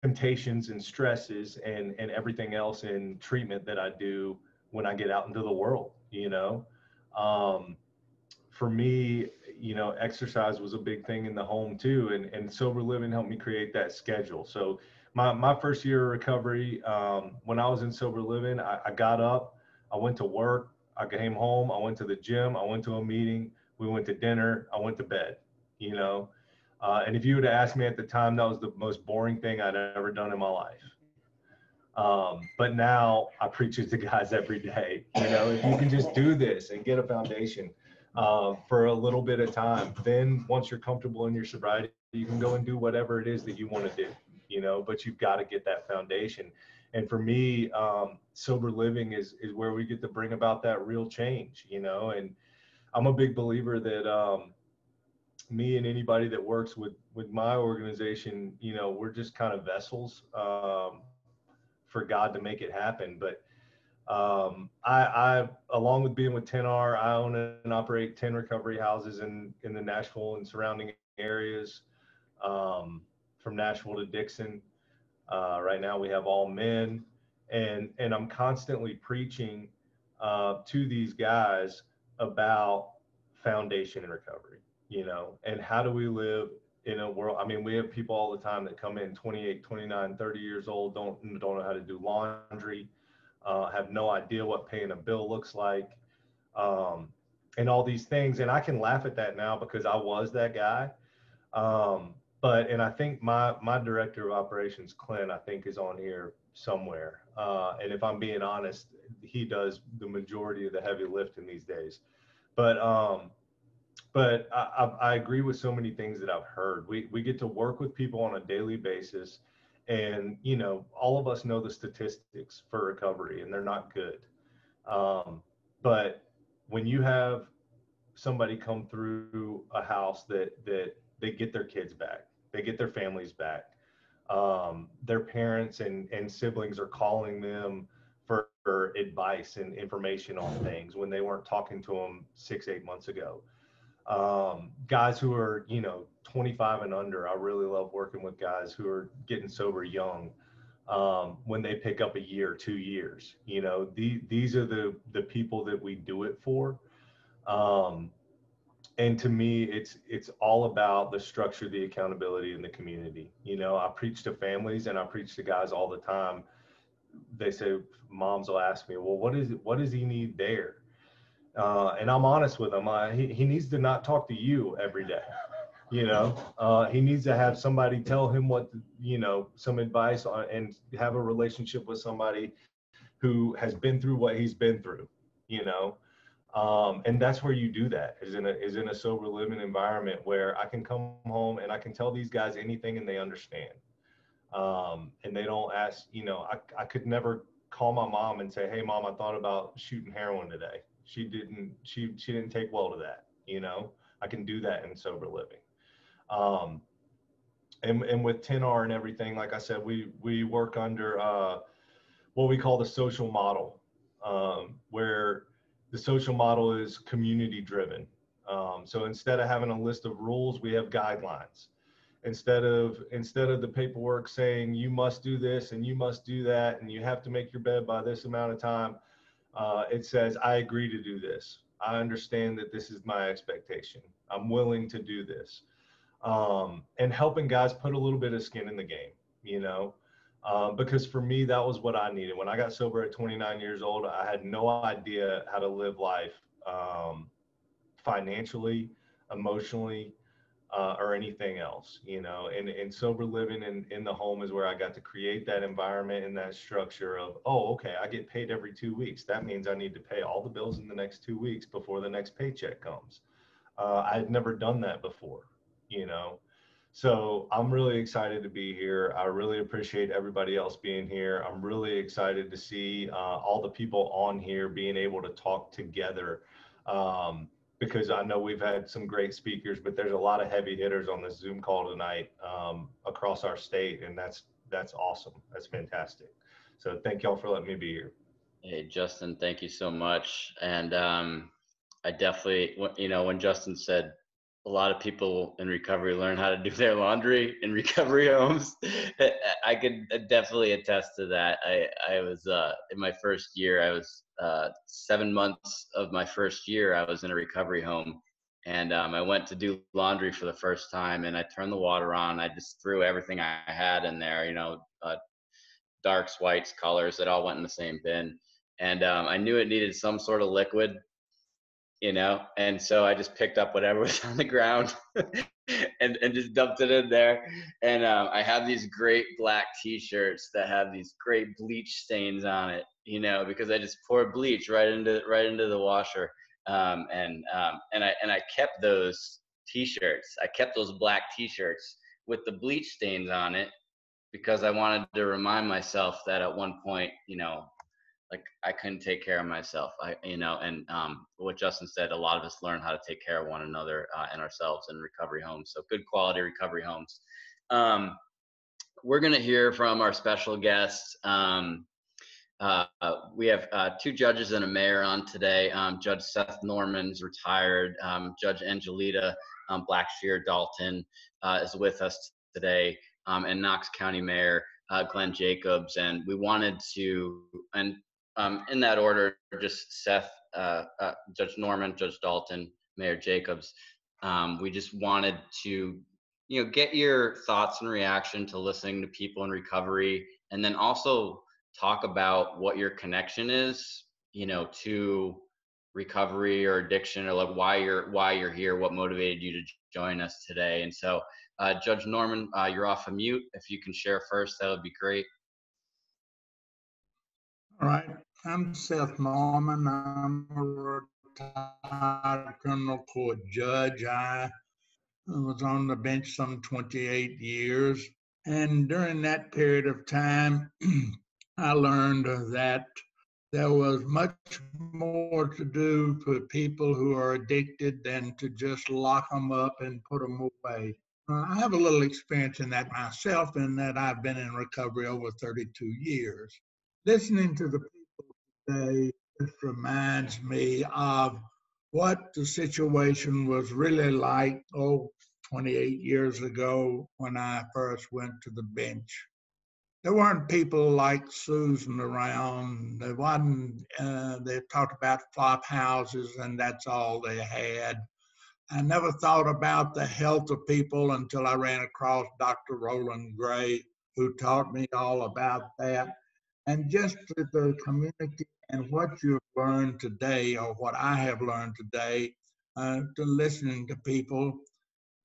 temptations and stresses and everything else in treatment that I do when I get out into the world. For me, exercise was a big thing in the home too, and sober living helped me create that schedule. So my first year of recovery, when I was in sober living, I got up, I went to work, I came home, I went to the gym, I went to a meeting, we went to dinner, I went to bed, and if you would have asked me at the time, that was the most boring thing I'd ever done in my life. But now I preach it to guys every day. If you can just do this and get a foundation for a little bit of time, then once you're comfortable in your sobriety, you can go and do whatever it is that you want to do, but you've got to get that foundation. And for me, sober living is where we get to bring about that real change, and I'm a big believer that me and anybody that works with my organization, we're just kind of vessels for God to make it happen. But I along with being with TAADAS, I own and operate 10 recovery houses in the Nashville and surrounding areas, from Nashville to Dixon. Right now we have all men, and I'm constantly preaching to these guys about foundation and recovery, and how do we live in a world. I mean, we have people all the time that come in 28, 29, 30 years old, don't know how to do laundry, have no idea what paying a bill looks like, and all these things. And I can laugh at that now because I was that guy. And I think my director of operations, Clint, I think is on here somewhere. And if I'm being honest, he does the majority of the heavy lifting these days. But I agree with so many things that I've heard. We get to work with people on a daily basis, and all of us know the statistics for recovery, and they're not good. But when you have somebody come through a house that they get their kids back, they get their families back, their parents and siblings are calling them for advice and information on things when they weren't talking to them 6-8 months ago. Guys who are 25 and under. I really love working with guys who are getting sober young, when they pick up a year, 2 years. You know, these are the people that we do it for. Um, and to me, it's all about the structure, the accountability, and the community. You know, I preach to families and I preach to guys all the time. They say, moms will ask me, well, what does he need there? And I'm honest with him. He needs to not talk to you every day. You know, he needs to have somebody tell him what, you know, some advice on, and have a relationship with somebody who has been through what he's been through, you know. And that's where you do that, is in a sober living environment where I can come home and I can tell these guys anything and they understand. And they don't ask, you know, I could never call my mom and say, hey mom, I thought about shooting heroin today. She didn't take well to that, you know. I can do that in sober living. Um, and with 10R and everything, like I said, we work under what we call the social model, where the social model is community driven. So instead of having a list of rules, we have guidelines. Instead of the paperwork saying you must do this and you must do that and you have to make your bed by this amount of time, it says I agree to do this. I understand that this is my expectation. I'm willing to do this. And helping guys put a little bit of skin in the game, you know, because for me, that was what I needed. When I got sober at 29 years old, I had no idea how to live life financially, emotionally, or anything else, you know. And sober living in the home is where I got to create that environment and that structure of, oh, okay, I get paid every 2 weeks. That means I need to pay all the bills in the next 2 weeks before the next paycheck comes. I had never done that before, you know. So I'm really excited to be here. I really appreciate everybody else being here. I'm really excited to see all the people on here being able to talk together, because I know we've had some great speakers, but there's a lot of heavy hitters on this Zoom call tonight across our state, and that's awesome. That's fantastic. So thank y'all for letting me be here. Hey, Justin, thank you so much. And I definitely, you know, when Justin said a lot of people in recovery learn how to do their laundry in recovery homes, I could definitely attest to that. I was in my first year, I was 7 months of my first year, I was in a recovery home. And I went to do laundry for the first time, and I turned the water on. I just threw everything I had in there, you know, darks, whites, colors, it all went in the same bin. And I knew it needed some sort of liquid, you know, and so I just picked up whatever was on the ground and just dumped it in there. And I have these great black t-shirts that have these great bleach stains on it, you know, because I just poured bleach right into the washer. And I kept those t-shirts. I kept those black t-shirts with the bleach stains on it, because I wanted to remind myself that at one point, you know, like I couldn't take care of myself. You know, and what Justin said, a lot of us learn how to take care of one another and ourselves in recovery homes. So good quality recovery homes. We're going to hear from our special guests. We have 2 judges and a mayor on today. Judge Seth Norman's retired. Judge Angelita Blackshear Dalton is with us today. And Knox County Mayor Glenn Jacobs. And we wanted to, and in that order, just Seth, Judge Norman, Judge Dalton, Mayor Jacobs. We just wanted to, you know, get your thoughts and reaction to listening to people in recovery, and then also talk about what your connection is, you know, to recovery or addiction, or like why you're here, what motivated you to join us today. And so Judge Norman, you're off of mute. If you can share first, that would be great. All right, I'm Seth Norman. I'm a retired criminal court judge. I was on the bench some 28 years. And during that period of time, I learned that there was much more to do for people who are addicted than to just lock them up and put them away. I have a little experience in that myself, in that I've been in recovery over 32 years. Listening to the people today just reminds me of what the situation was really like, 28 years ago when I first went to the bench. there weren't people like Susan around. There wasn't, they talked about flop houses and that's all they had. I never thought about the health of people until I ran across Dr. Roland Gray, who taught me all about that. And just the community and what you've learned today, or what I have learned today, to listening to people,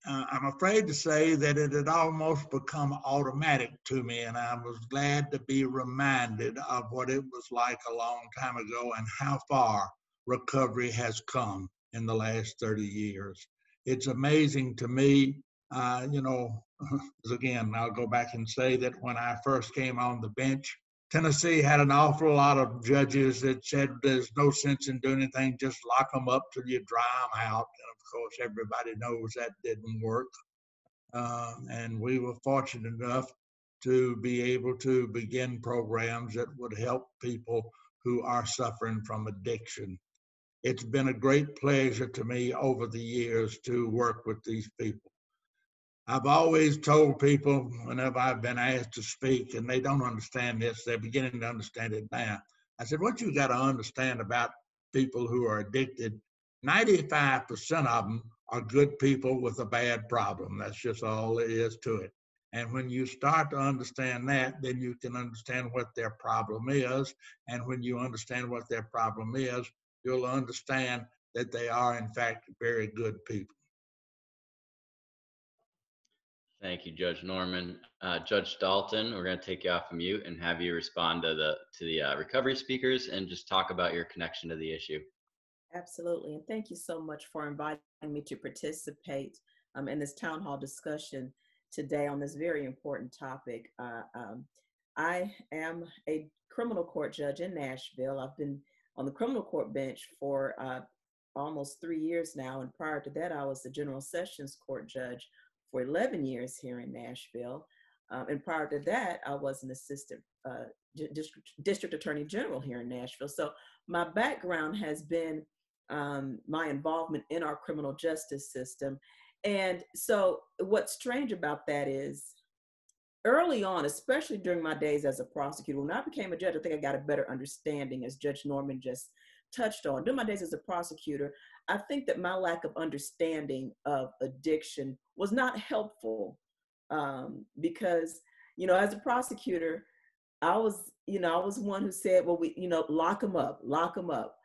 I'm afraid to say that it had almost become automatic to me, and I was glad to be reminded of what it was like a long time ago and how far recovery has come in the last 30 years. It's amazing to me, again, I'll go back and say that when I first came on the bench, Tennessee had an awful lot of judges that said there's no sense in doing anything, just lock them up till you dry them out. And of course, everybody knows that didn't work. And we were fortunate enough to be able to begin programs that would help people who are suffering from addiction. It's been a great pleasure to me over the years to work with these people. I've always told people whenever I've been asked to speak, and they don't understand this, they're beginning to understand it now. I said, what you got to understand about people who are addicted, 95% of them are good people with a bad problem. That's just all there is to it. And when you start to understand that, then you can understand what their problem is. And when you understand what their problem is, you'll understand that they are, in fact, very good people. Thank you, Judge Norman. Judge Dalton, we're going to take you off of mute and have you respond to the recovery speakers and just talk about your connection to the issue. Absolutely, and thank you so much for inviting me to participate in this town hall discussion today on this very important topic. I am a criminal court judge in Nashville. I've been on the criminal court bench for almost 3 years now, and prior to that, I was the general sessions court judge for 11 years here in Nashville. And prior to that, I was an assistant district attorney general here in Nashville. So my background has been my involvement in our criminal justice system. And so what's strange about that is early on, especially during my days as a prosecutor, when I became a judge, I think I got a better understanding, as Judge Norman just touched on. During my days as a prosecutor, I think that my lack of understanding of addiction was not helpful because, as a prosecutor, I was one who said, well, lock them up.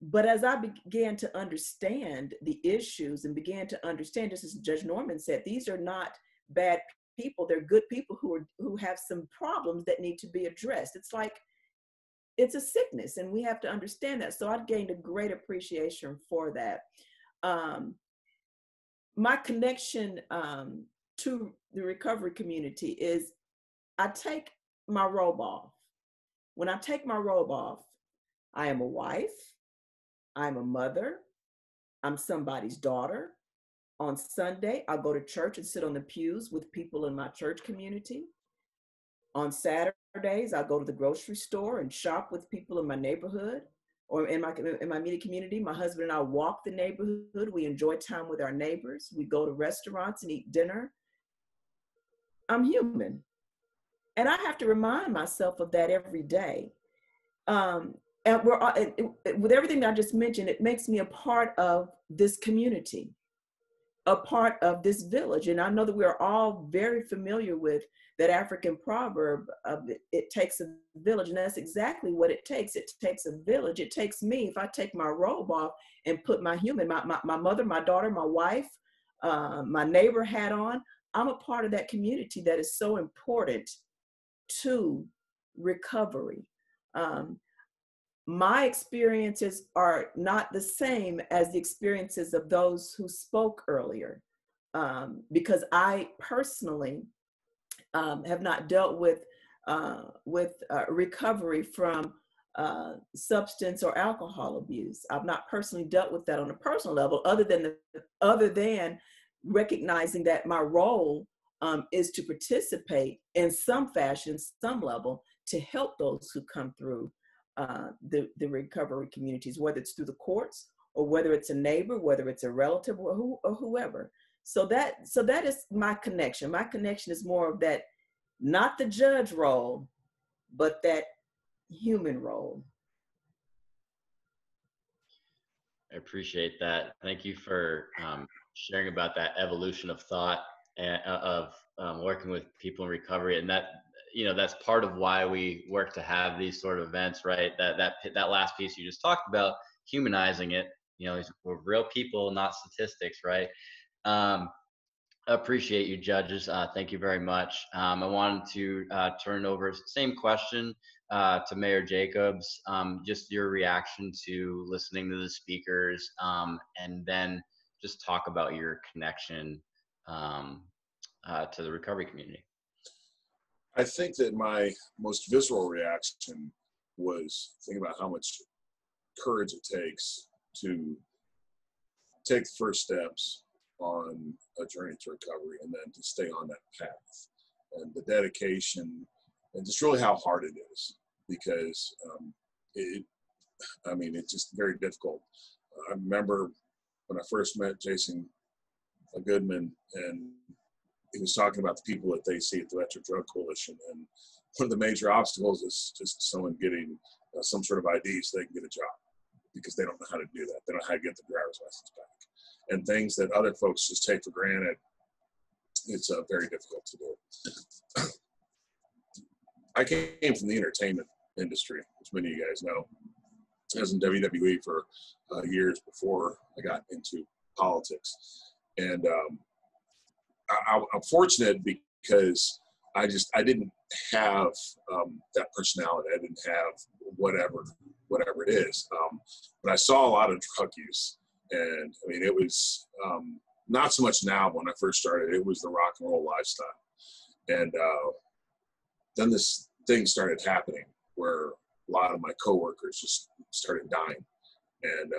But as I began to understand the issues and began to understand, just as Judge Norman said, these are not bad people. They're good people who have some problems that need to be addressed. It's a sickness, and we have to understand that. So I gained a great appreciation for that. My connection to the recovery community is I take my robe off. When I take my robe off, I am a wife, I'm a mother, I'm somebody's daughter. On Sunday, I go to church and sit on the pews with people in my church community. On Saturdays, I go to the grocery store and shop with people in my neighborhood or in my immediate community. My husband and I walk the neighborhood. We enjoy time with our neighbors. We go to restaurants and eat dinner. I'm human. And I have to remind myself of that every day. And with everything I just mentioned, it makes me a part of this community, a part of this village. And I know that we're all very familiar with that African proverb of it takes a village, and that's exactly what it takes. It takes a village. It takes me. If I take my robe off and put my human, my mother, my daughter, my wife, my neighbor hat on, I'm a part of that community that is so important to recovery. My experiences are not the same as the experiences of those who spoke earlier, because I personally have not dealt with recovery from substance or alcohol abuse. I've not personally dealt with that on a personal level, other than recognizing that my role is to participate in some fashion, some level, to help those who come through the recovery communities, whether it's through the courts or whether it's a neighbor, whether it's a relative or whoever. So that is my connection. My connection is more of that not the judge role, but that human role. I appreciate that. Thank you for sharing about that evolution of thought and of working with people in recovery. And that, you know, that's part of why we work to have these sort of events, right? That last piece you just talked about, humanizing it. You know, we're real people, not statistics, right? Appreciate you, judges. Thank you very much. I wanted to turn over same question to Mayor Jacobs. Just your reaction to listening to the speakers, and then just talk about your connection to the recovery community. I think that my most visceral reaction was thinking about how much courage it takes to take the first steps on a journey to recovery and then to stay on that path, and the dedication, and just really how hard it is, because it's just very difficult. I remember when I first met Jason Goodman, and he was talking about the people that they see at the Veteran Drug Coalition, and one of the major obstacles is just someone getting some sort of ID so they can get a job, because they don't know how to do that. They don't know how to get the driver's license back. And things that other folks just take for granted, it's very difficult to do. I came from the entertainment industry, which many of you guys know. I was in WWE for years before I got into politics. And I'm fortunate because I didn't have that personality. I didn't have whatever it is. But I saw a lot of drug use. And I mean, it was not so much now, but when I first started, it was the rock and roll lifestyle. And then this thing started happening where a lot of my coworkers just started dying. And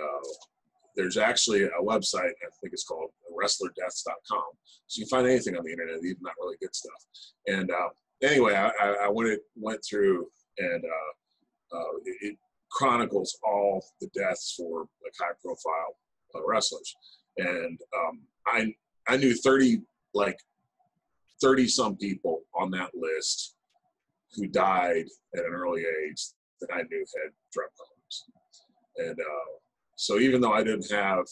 there's actually a website, I think it's called wrestlerdeaths.com. So you can find anything on the internet, even not really good stuff. And anyway, I went through, and it chronicles all the deaths for like high profile wrestlers. And I knew 30 some people on that list who died at an early age that I knew had drug problems. And so even though I didn't have,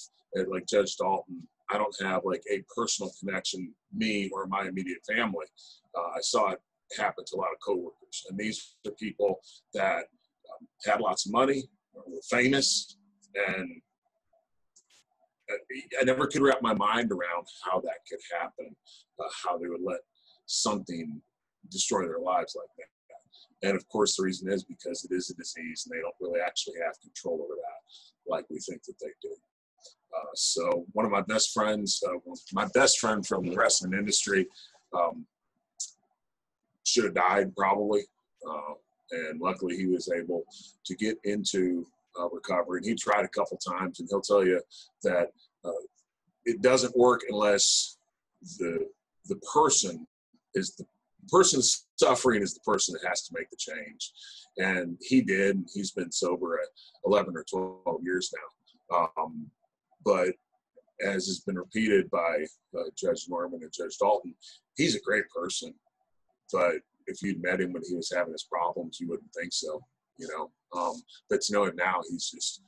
like Judge Dalton, I don't have like a personal connection, me or my immediate family, I saw it happen to a lot of coworkers. And these are people that had lots of money, were famous, and I never could wrap my mind around how that could happen, how they would let something destroy their lives like that. And of course, the reason is because it is a disease and they don't really actually have control over that like we think that they do. So one of my best friends, my best friend from the wrestling industry, should have died probably. And luckily he was able to get into recovery. And he tried a couple times, and he'll tell you that it doesn't work unless the person suffering is the person that has to make the change. And he did. He's been sober at 11 or 12 years now. But as has been repeated by Judge Norman and Judge Dalton, he's a great person. But if you'd met him when he was having his problems, you wouldn't think so, you know. But to know him now, he's just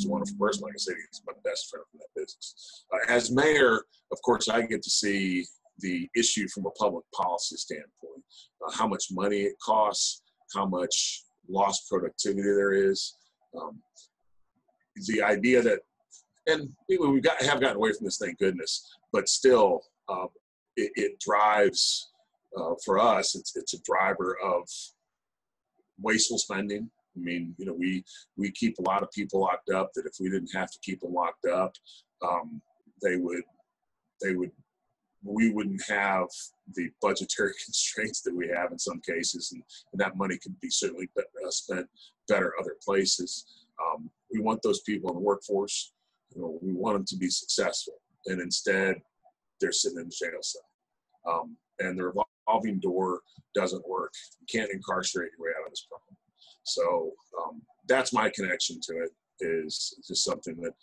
a wonderful person. Like I said, he's my best friend from that business. As mayor, of course, I get to see the issue from a public policy standpoint, how much money it costs, how much lost productivity there is. The idea that, and we have gotten away from this, thank goodness, but still it drives, for us, it's a driver of wasteful spending. I mean, you know, we keep a lot of people locked up that if we didn't have to keep them locked up, we wouldn't have the budgetary constraints that we have in some cases, and that money could be certainly spent better other places. We want those people in the workforce. You know, we want them to be successful, and instead they're sitting in the jail cell. And the revolving door doesn't work. You can't incarcerate your way out of this problem. So that's my connection to it, is just something that,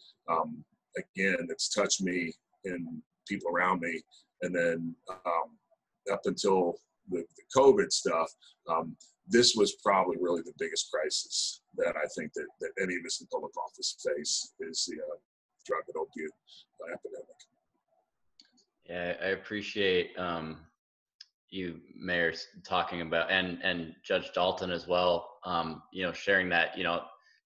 again, it's touched me and people around me. And then up until the COVID stuff, this was probably really the biggest crisis that I think that any of us in public office face is the drug and opiate epidemic. Yeah, I appreciate you, Mayor, talking about, and Judge Dalton as well, sharing that,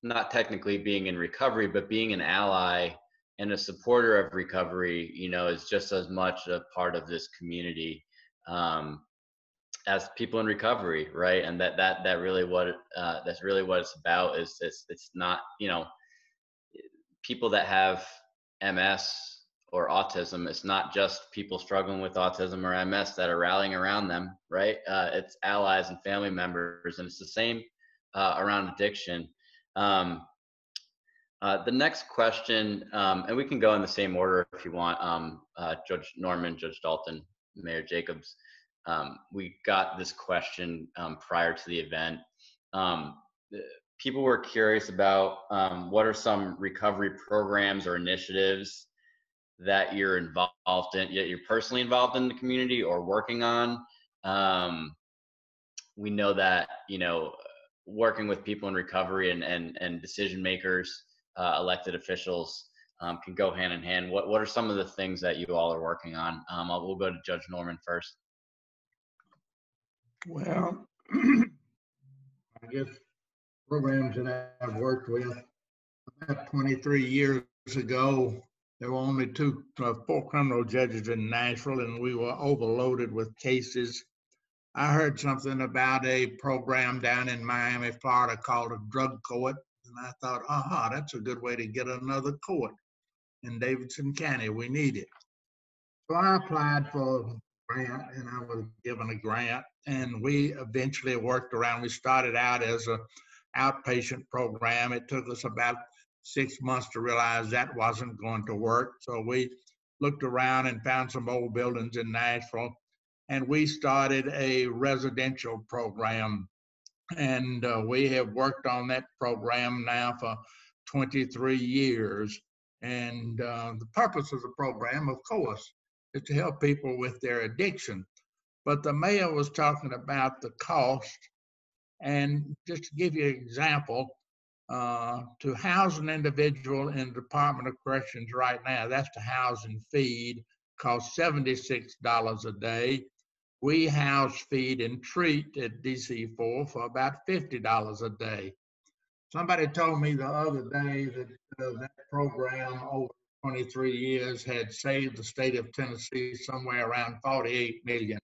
not technically being in recovery, but being an ally and a supporter of recovery, is just as much a part of this community as people in recovery, right? And that's really what it's about. Is it's not, people that have MS or autism. It's not just people struggling with autism or MS that are rallying around them, right? It's allies and family members, and it's the same around addiction. The next question, and we can go in the same order if you want, Judge Norman, Judge Dalton, Mayor Jacobs. We got this question prior to the event. People were curious about what are some recovery programs or initiatives that you're involved in, yet you're personally involved in the community or working on. We know that, working with people in recovery and decision makers, elected officials can go hand in hand. What are some of the things that you all are working on? We'll go to Judge Norman first. Well, I guess programs that I've worked with, about 23 years ago, there were only four criminal judges in Nashville, and we were overloaded with cases. I heard something about a program down in Miami, Florida called a drug court, and I thought, that's a good way to get another court in Davidson County. We need it. So I applied for a grant, and I was given a grant, and we eventually worked around. We started out as an outpatient program. It took us about 6 months to realize that wasn't going to work. So we looked around and found some old buildings in Nashville, and we started a residential program. And we have worked on that program now for 23 years. And the purpose of the program, of course, is to help people with their addiction. But the mayor was talking about the cost. And just to give you an example, to house an individual in the Department of Corrections right now, that's to house and feed, costs $76 a day. We house, feed, and treat at DC4 for about $50 a day. Somebody told me the other day that that program over 23 years had saved the state of Tennessee somewhere around $48 million.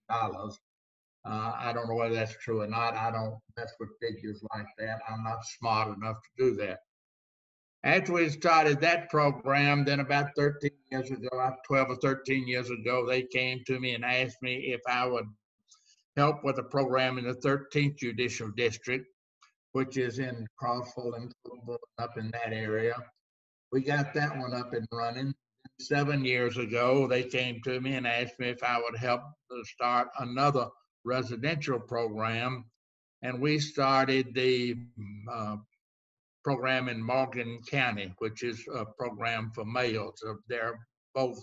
I don't know whether that's true or not. I don't mess with figures like that. I'm not smart enough to do that. After we started that program, then about 13 years ago, 12 or 13 years ago, they came to me and asked me if I would help with a program in the 13th Judicial District, which is in Crossville and up in that area. We got that one up and running. 7 years ago, they came to me and asked me if I would help to start another residential program, and we started the program in Morgan County, which is a program for males. They're both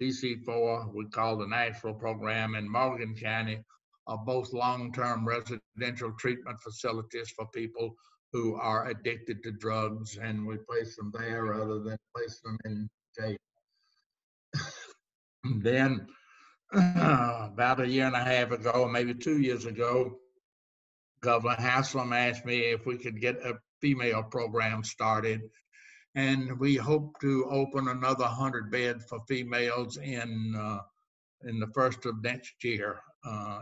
DC4, we call the Nashville program, and Morgan County are both long-term residential treatment facilities for people who are addicted to drugs, and we place them there rather than place them in jail. Then about a year and a half ago, maybe 2 years ago, Governor Haslam asked me if we could get a female program started. And we hope to open another 100 beds for females in the first of next year.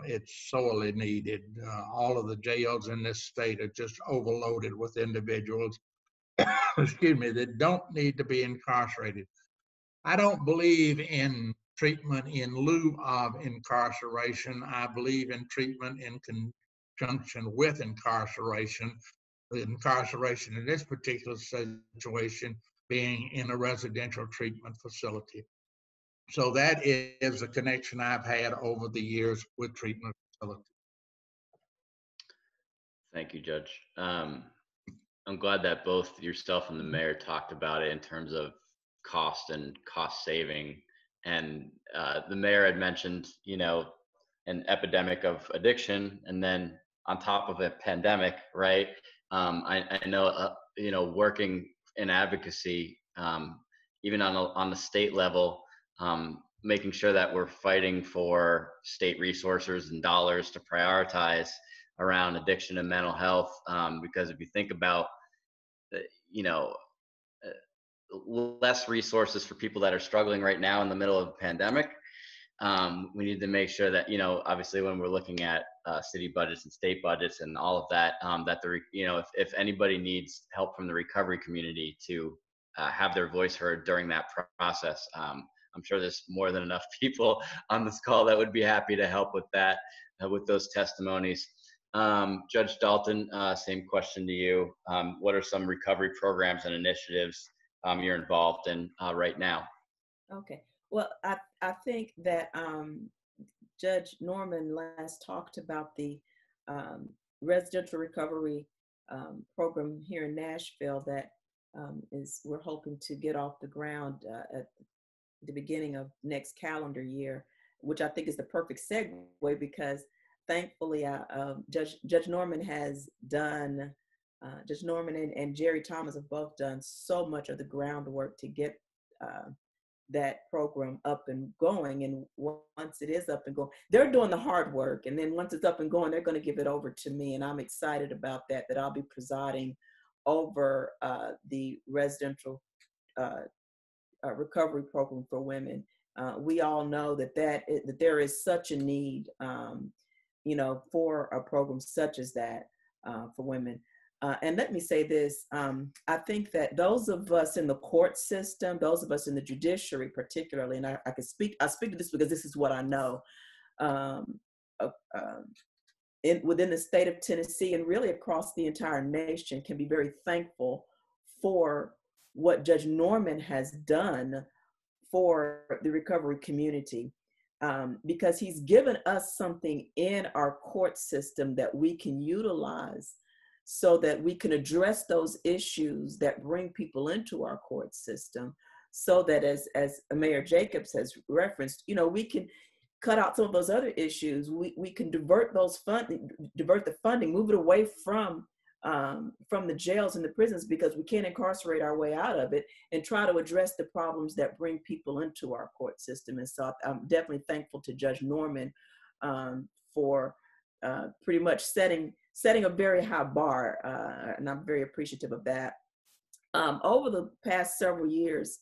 It's sorely needed. All of the jails in this state are just overloaded with individuals, excuse me, that don't need to be incarcerated. I don't believe in treatment in lieu of incarceration. I believe in treatment in conjunction with incarceration. The incarceration in this particular situation being in a residential treatment facility. So that is a connection I've had over the years with treatment facilities. Thank you, Judge. I'm glad that both yourself and the mayor talked about it in terms of cost and cost saving. And the mayor had mentioned, an epidemic of addiction, and then on top of a pandemic, right? I know, working in advocacy, even on the state level, making sure that we're fighting for state resources and dollars to prioritize around addiction and mental health. Because if you think about, you know, less resources for people that are struggling right now in the middle of a pandemic, we need to make sure that, obviously when we're looking at city budgets and state budgets and all of that, that if anybody needs help from the recovery community to have their voice heard during that process, I'm sure there's more than enough people on this call that would be happy to help with that, with those testimonies. Judge Dalton, same question to you. What are some recovery programs and initiatives you're involved in right now? Okay. Well, I think that Judge Norman last talked about the residential recovery program here in Nashville that we're hoping to get off the ground at the beginning of next calendar year, which I think is the perfect segue because thankfully Judge Norman has done, Judge Norman and Jerry Thomas have both done so much of the groundwork to get that program up and going. And once it is up and going, they're doing the hard work. And then once it's up and going, they're going to give it over to me. And I'm excited about that I'll be presiding over the residential recovery program for women. We all know that there is such a need, for a program such as that for women. And let me say this, I think that those of us in the court system, those of us in the judiciary particularly, and I speak to this because this is what I know, within the state of Tennessee and really across the entire nation can be very thankful for what Judge Norman has done for the recovery community. Because he's given us something in our court system that we can utilize so that we can address those issues that bring people into our court system, so that as Mayor Jacobs has referenced, we can cut out some of those other issues. We can divert the funding, move it away from the jails and the prisons, because we can't incarcerate our way out of it, and try to address the problems that bring people into our court system. And so I'm definitely thankful to Judge Norman for pretty much setting a very high bar, and I'm very appreciative of that. Over the past several years,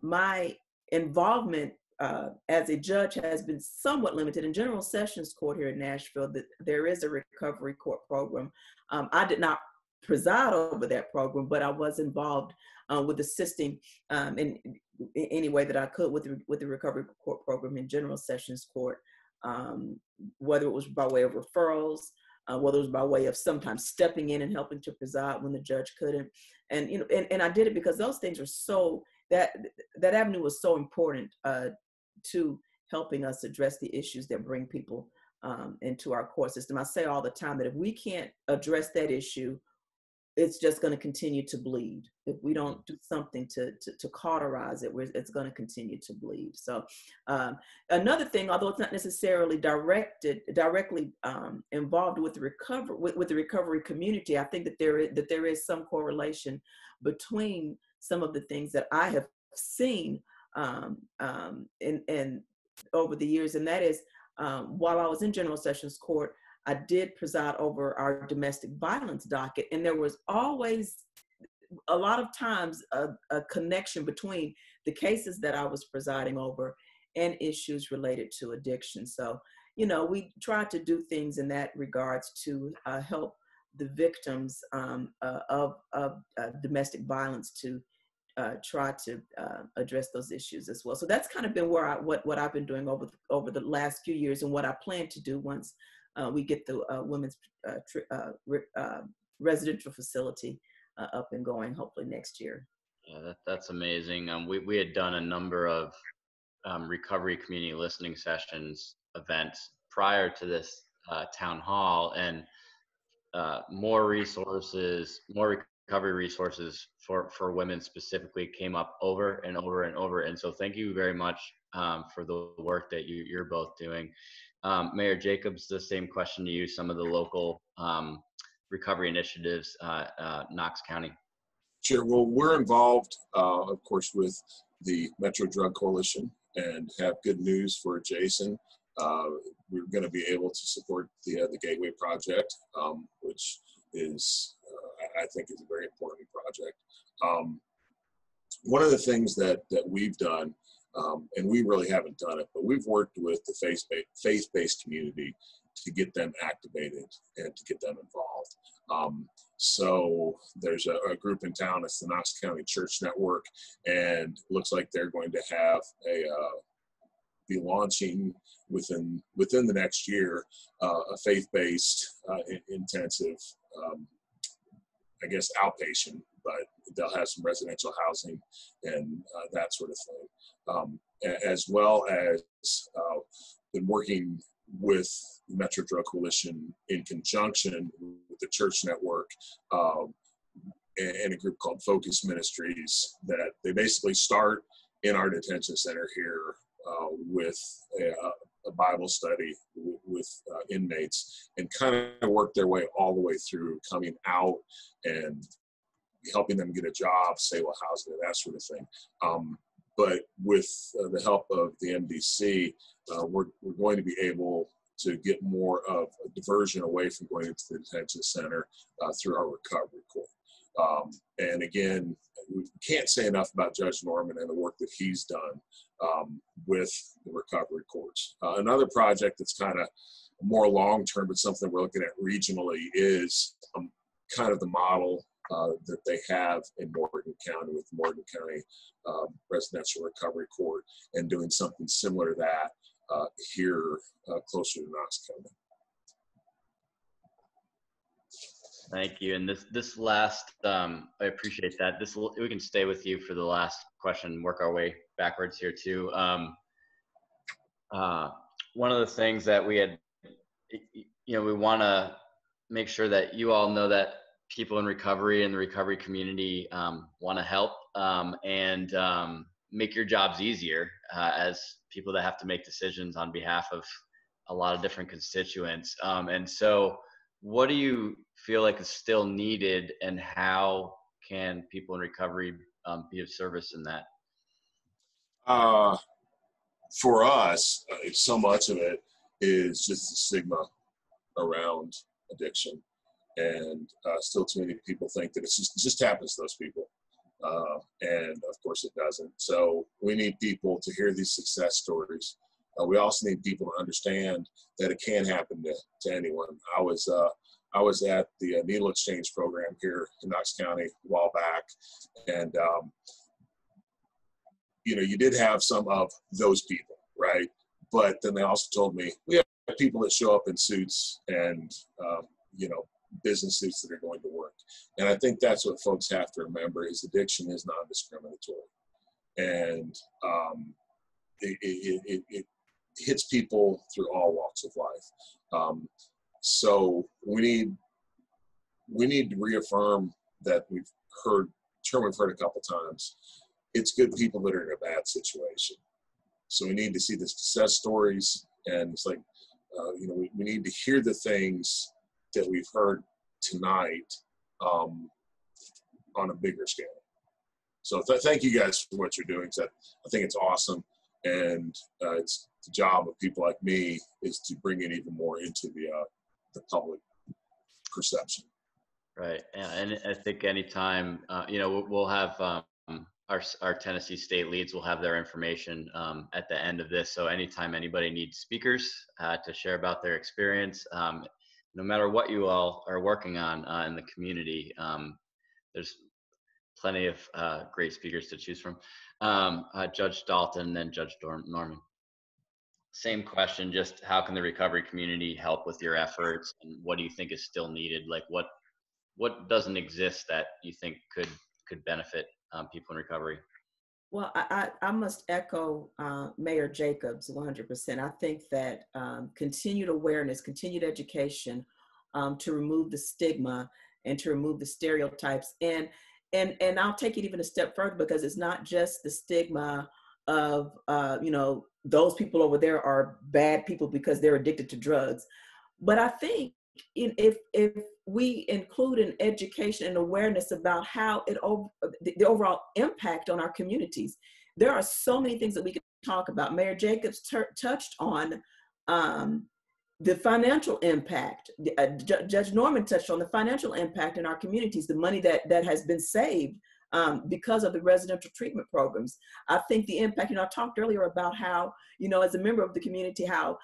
my involvement as a judge has been somewhat limited. In General Sessions Court here in Nashville, there is a recovery court program. I did not preside over that program, but I was involved with assisting in any way that I could with the recovery court program in General Sessions Court, whether it was by way of referrals, whether it was by way of sometimes stepping in and helping to preside when the judge couldn't. And and I did it because those things are so, that avenue was so important to helping us address the issues that bring people into our court system. I say all the time that if we can't address that issue, it's just going to continue to bleed. If we don't do something to cauterize it, it's going to continue to bleed. So another thing, although it's not necessarily directly involved with the recovery community, I think that there is some correlation between some of the things that I have seen in over the years, and that is while I was in General Sessions Court, I did preside over our domestic violence docket, and there was always a lot of times a connection between the cases that I was presiding over and issues related to addiction. So, we tried to do things in that regards to help the victims of domestic violence to try to address those issues as well. So that's kind of been where what I've been doing over the last few years, and what I plan to do once we get the women's residential facility up and going, hopefully next year. Yeah, that's amazing. We had done a number of recovery community listening sessions events prior to this town hall, and more recovery resources for women specifically came up over and over and over. And so thank you very much for the work that you're both doing. Mayor Jacobs, the same question to you, some of the local recovery initiatives, Knox County. Sure. Well, we're involved, of course, with the Metro Drug Coalition, and have good news for Jason. We're going to be able to support the Gateway Project, which is, I think, is a very important project. One of the things that we've done, and we really haven't done it, but we've worked with the faith-based community to get them activated and to get them involved. So there's a group in town, it's the Knox County Church Network, and looks like they're going to have be launching within the next year a faith-based intensive, I guess, outpatient, but they'll have some residential housing and that sort of thing, as well as been working with the Metro Drug Coalition in conjunction with the church network and a group called Focus Ministries, that they basically start in our detention center here with a Bible study with inmates, and kind of work their way all the way through coming out and helping them get a job, stable housing, and that sort of thing. But with the help of the MDC, we're going to be able to get more of a diversion away from going into the detention center through our recovery court. And again, we can't say enough about Judge Norman and the work that he's done with the recovery courts. Another project that's kind of more long-term, but something we're looking at regionally, is kind of the model that they have in Morgan County with Morgan County Residential Recovery Court, and doing something similar to that here closer to Knox County. Thank you. And this last, I appreciate that. We can stay with you for the last question, work our way backwards here too. One of the things that we had, we want to make sure that you all know that people in recovery and the recovery community want to help and make your jobs easier as people that have to make decisions on behalf of a lot of different constituents. And so what do you feel like is still needed, and how can people in recovery be of service in that? For us, so much of it is just the stigma around addiction. And still too many people think that it just happens to those people. And of course it doesn't. So we need people to hear these success stories. We also need people to understand that it can happen to anyone. I was at the needle exchange program here in Knox County a while back. And, you did have some of those people, right? But then they also told me, we have people that show up in suits and, business suits that are going to work. And I think that's what folks have to remember, is addiction is non-discriminatory. And it hits people through all walks of life. So we need to reaffirm that we've heard a couple times. It's good people that are in a bad situation. So we need to see the success stories, and it's like, we need to hear the things that we've heard tonight on a bigger scale. So thank you guys for what you're doing. I think it's awesome. And it's the job of people like me is to bring it even more into the public perception. Right. Yeah. And I think anytime, we'll have our Tennessee state leads will have their information at the end of this. So anytime anybody needs speakers to share about their experience, no matter what you all are working on in the community, there's plenty of great speakers to choose from. Judge Dalton, then Judge Norman. Same question, just how can the recovery community help with your efforts, and what do you think is still needed? Like what doesn't exist that you think could benefit people in recovery? Well, I must echo Mayor Jacobs 100%. I think that continued awareness, continued education to remove the stigma and to remove the stereotypes. And I'll take it even a step further, because it's not just the stigma of, those people over there are bad people because they're addicted to drugs. But I think if we include an education and awareness about how the overall impact on our communities, there are so many things that we can talk about. Mayor Jacobs touched on the financial impact. Judge Norman touched on the financial impact in our communities, the money that has been saved because of the residential treatment programs. I think the impact, I talked earlier about how, as a member of the community, how,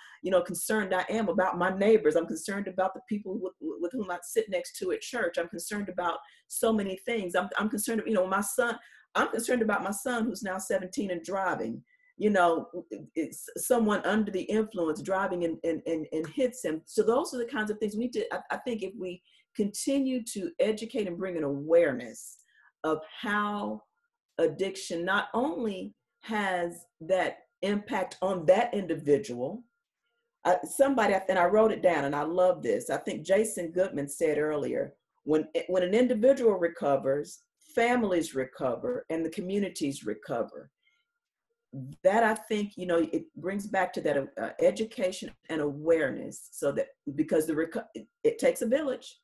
concerned I am about my neighbors. I'm concerned about the people with whom I sit next to at church. I'm concerned about so many things. I'm concerned, my son, I'm concerned about my son who's now 17 and driving. It's someone under the influence driving and hits him. So those are the kinds of things we did. I think if we continue to educate and bring an awareness of how addiction not only has that impact on that individual, somebody, and I wrote it down and I love this. I think Jason Goodman said earlier, when an individual recovers, families recover and the communities recover. That, I think, it brings back to that education and awareness, so that, because it takes a village,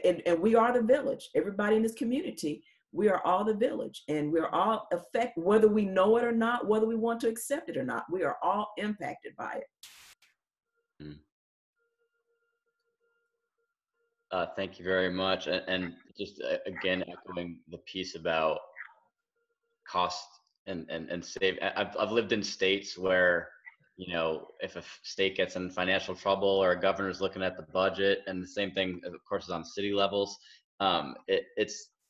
and we are the village. Everybody in this community, we are all the village, and we're all affected, whether we know it or not, whether we want to accept it or not. We are all impacted by it. Thank you very much. And just again, echoing the piece about cost and save. I've lived in states where, if a state gets in financial trouble or a governor's looking at the budget, and the same thing, of course, is on city levels,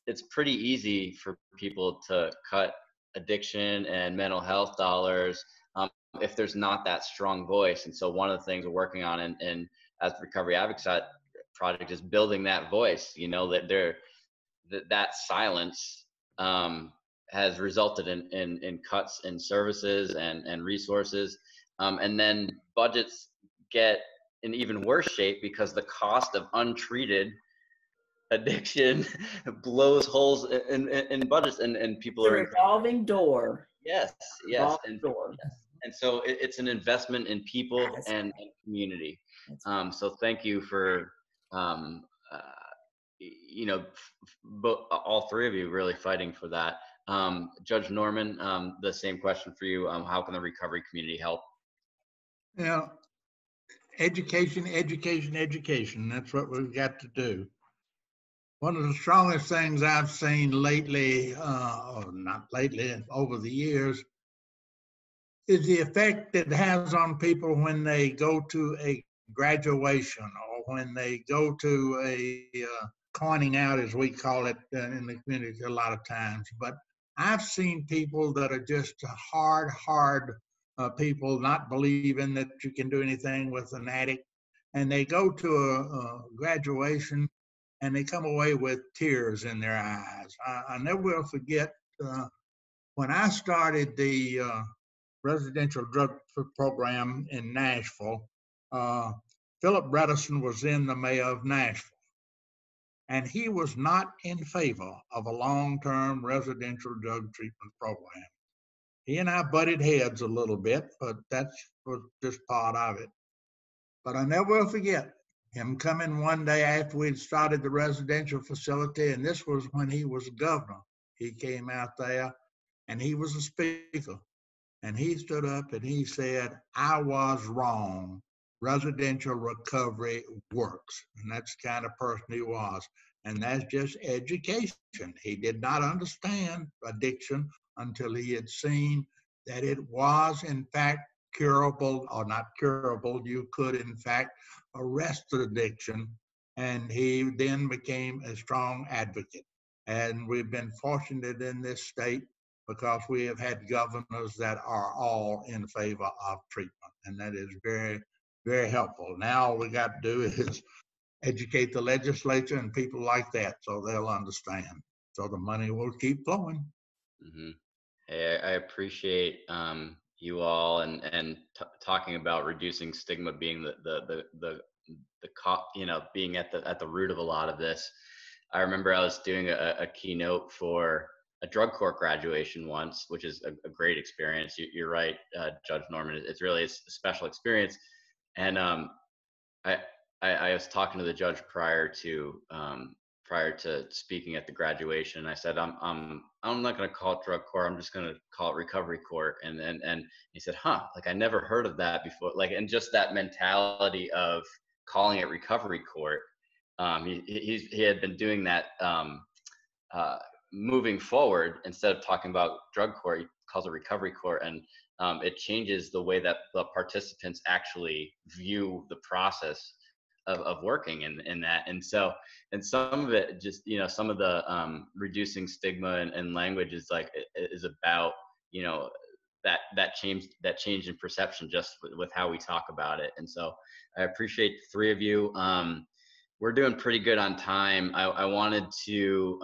it's pretty easy for people to cut addiction and mental health dollars if there's not that strong voice. And so one of the things we're working on and as the Recovery Advocacy Project is building that voice, that silence has resulted in cuts in services and resources. And then budgets get in even worse shape because the cost of untreated addiction blows holes in budgets, and people are revolving door. Yes. And so it's an investment in people and community. So thank you for all three of you really fighting for that. Judge Norman, the same question for you. How can the recovery community help? Education. That's what we've got to do. One of the strongest things I've seen lately, or not lately, over the years, is the effect it has on people when they go to a graduation or when they go to a coining out, as we call it in the community a lot of times. But I've seen people that are just hard people, not believing that you can do anything with an addict, and they go to a graduation and they come away with tears in their eyes. I never will forget when I started the residential drug program in Nashville. Philip Bredesen was then the mayor of Nashville, and he was not in favor of a long-term residential drug treatment program. He and I butted heads a little bit, but that was just part of it. But I never will forget him coming one day after we'd started the residential facility, and this was when he was governor. He came out there, and he was a speaker, and he stood up and he said, "I was wrong. Residential recovery works." And that's the kind of person he was. And that's just education. He did not understand addiction until he had seen that it was, in fact, curable, or not curable. You could, in fact, arrest addiction. And he then became a strong advocate. And we've been fortunate in this state because we have had governors that are all in favor of treatment. And that is very, very helpful. Now all we got to do is educate the legislature and people like that so they'll understand. So the money will keep flowing. Mm-hmm. Hey, I appreciate you all and talking about reducing stigma being being at the root of a lot of this. I remember I was doing a keynote for a drug court graduation once, which is a great experience. You're right, Judge Norman. It's really a special experience. And I was talking to the judge prior to speaking at the graduation. I said, I'm not going to call it drug court. I'm just going to call it recovery court. And he said, huh, like I never heard of that before. Like, and just that mentality of calling it recovery court. He had been doing that moving forward. Instead of talking about drug court, he calls it recovery court. And it changes the way that the participants actually view the process of working in that. And so, and some of it just, you know, some of the reducing stigma and language is like, is about, you know, that change in perception just with how we talk about it. And so I appreciate the three of you. We're doing pretty good on time. I wanted to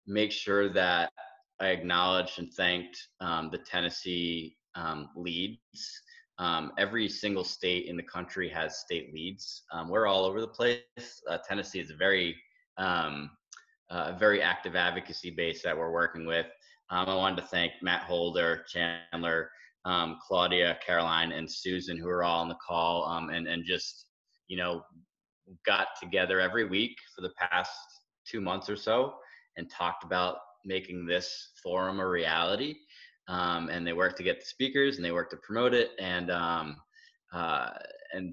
make sure that I acknowledged and thanked the Tennessee leads. Every single state in the country has state leads. We're all over the place. Tennessee is a very active advocacy base that we're working with. I wanted to thank Matt Holder, Chandler, Claudia, Caroline, and Susan, who are all on the call, and just, you know, got together every week for the past 2 months or so and talked about making this forum a reality. And they work to get the speakers and they work to promote it. And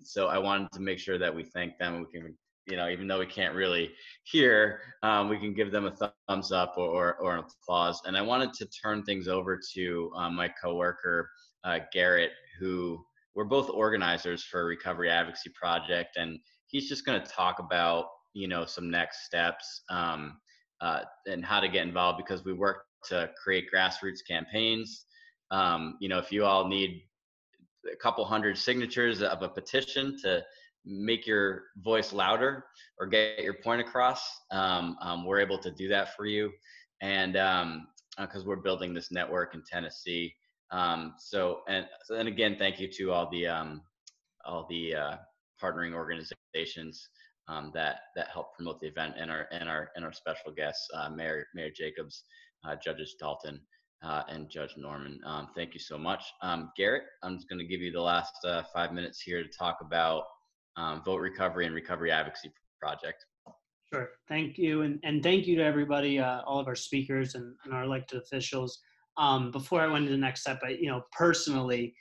so I wanted to make sure that we thank them. We can, you know, even though we can't really hear, we can give them a thumbs up or an applause. And I wanted to turn things over to my coworker, Garrett, who we're both organizers for Recovery Advocacy Project. And he's just going to talk about, you know, some next steps and how to get involved, because we work to create grassroots campaigns. You know, if you all need a couple hundred signatures of a petition to make your voice louder or get your point across, we're able to do that for you. And because we're building this network in Tennessee. So again, thank you to all the partnering organizations that help promote the event, and our special guests, Mayor Jacobs, Judges Dalton, and Judge Norman. Thank you so much. Garrett, I'm just going to give you the last 5 minutes here to talk about Vote Recovery and Recovery Advocacy Project. Sure. Thank you. And thank you to everybody, all of our speakers and our elected officials. Before I went to the next step, you know, personally,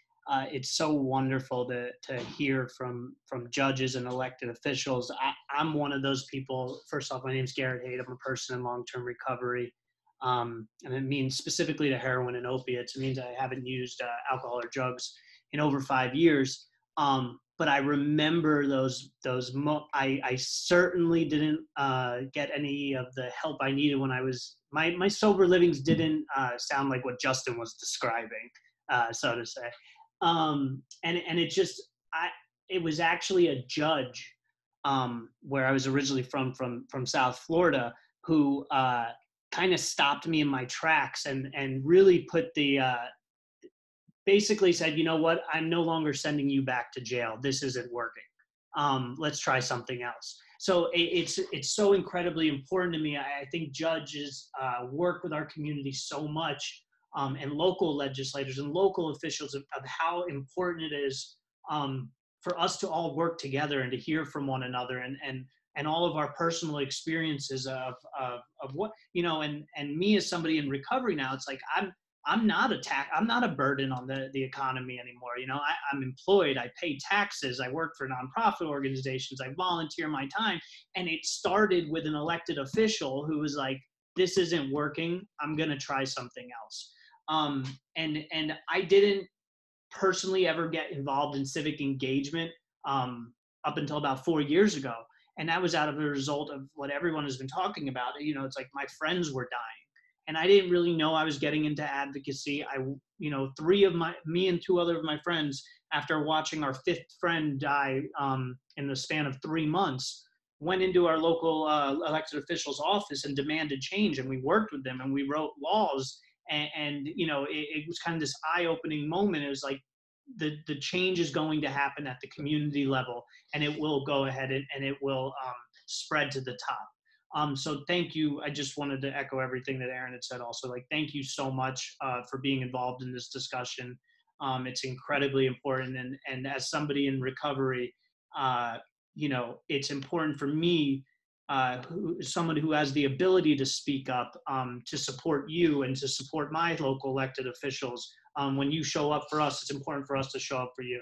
it's so wonderful to hear from judges and elected officials. I'm one of those people. First off, my name is Garrett Haight. I'm a person in long-term recovery. And it means specifically to heroin and opiates. It means I haven't used alcohol or drugs in over 5 years. But I remember I certainly didn't get any of the help I needed when I was, my sober livings didn't sound like what Justin was describing, so to say. And it was actually a judge where I was originally from South Florida, who kind of stopped me in my tracks and really put basically said, you know what, I'm no longer sending you back to jail. This isn't working. Let's try something else. So it's so incredibly important to me. I think judges work with our community so much, and local legislators and local officials of how important it is for us to all work together and to hear from one another, and all of our personal experiences of what, you know, and me as somebody in recovery now, it's like I'm not a burden on the economy anymore. You know, I'm employed, I pay taxes, I work for nonprofit organizations, I volunteer my time. And it started with an elected official who was like, this isn't working, I'm gonna try something else. And I didn't personally ever get involved in civic engagement up until about 4 years ago. And that was out of a result of what everyone has been talking about. You know, it's like my friends were dying. And I didn't really know I was getting into advocacy. Me and two other of my friends, after watching our fifth friend die in the span of 3 months, went into our local elected official's office and demanded change. And we worked with them and we wrote laws. And you know, it was kind of this eye-opening moment. It was like the change is going to happen at the community level, and it will go ahead and it will spread to the top. So thank you. I just wanted to echo everything that Aaron had said also. Like, thank you so much for being involved in this discussion. It's incredibly important. And as somebody in recovery, you know, it's important for me, someone who has the ability to speak up, to support you and to support my local elected officials. When you show up for us, it's important for us to show up for you.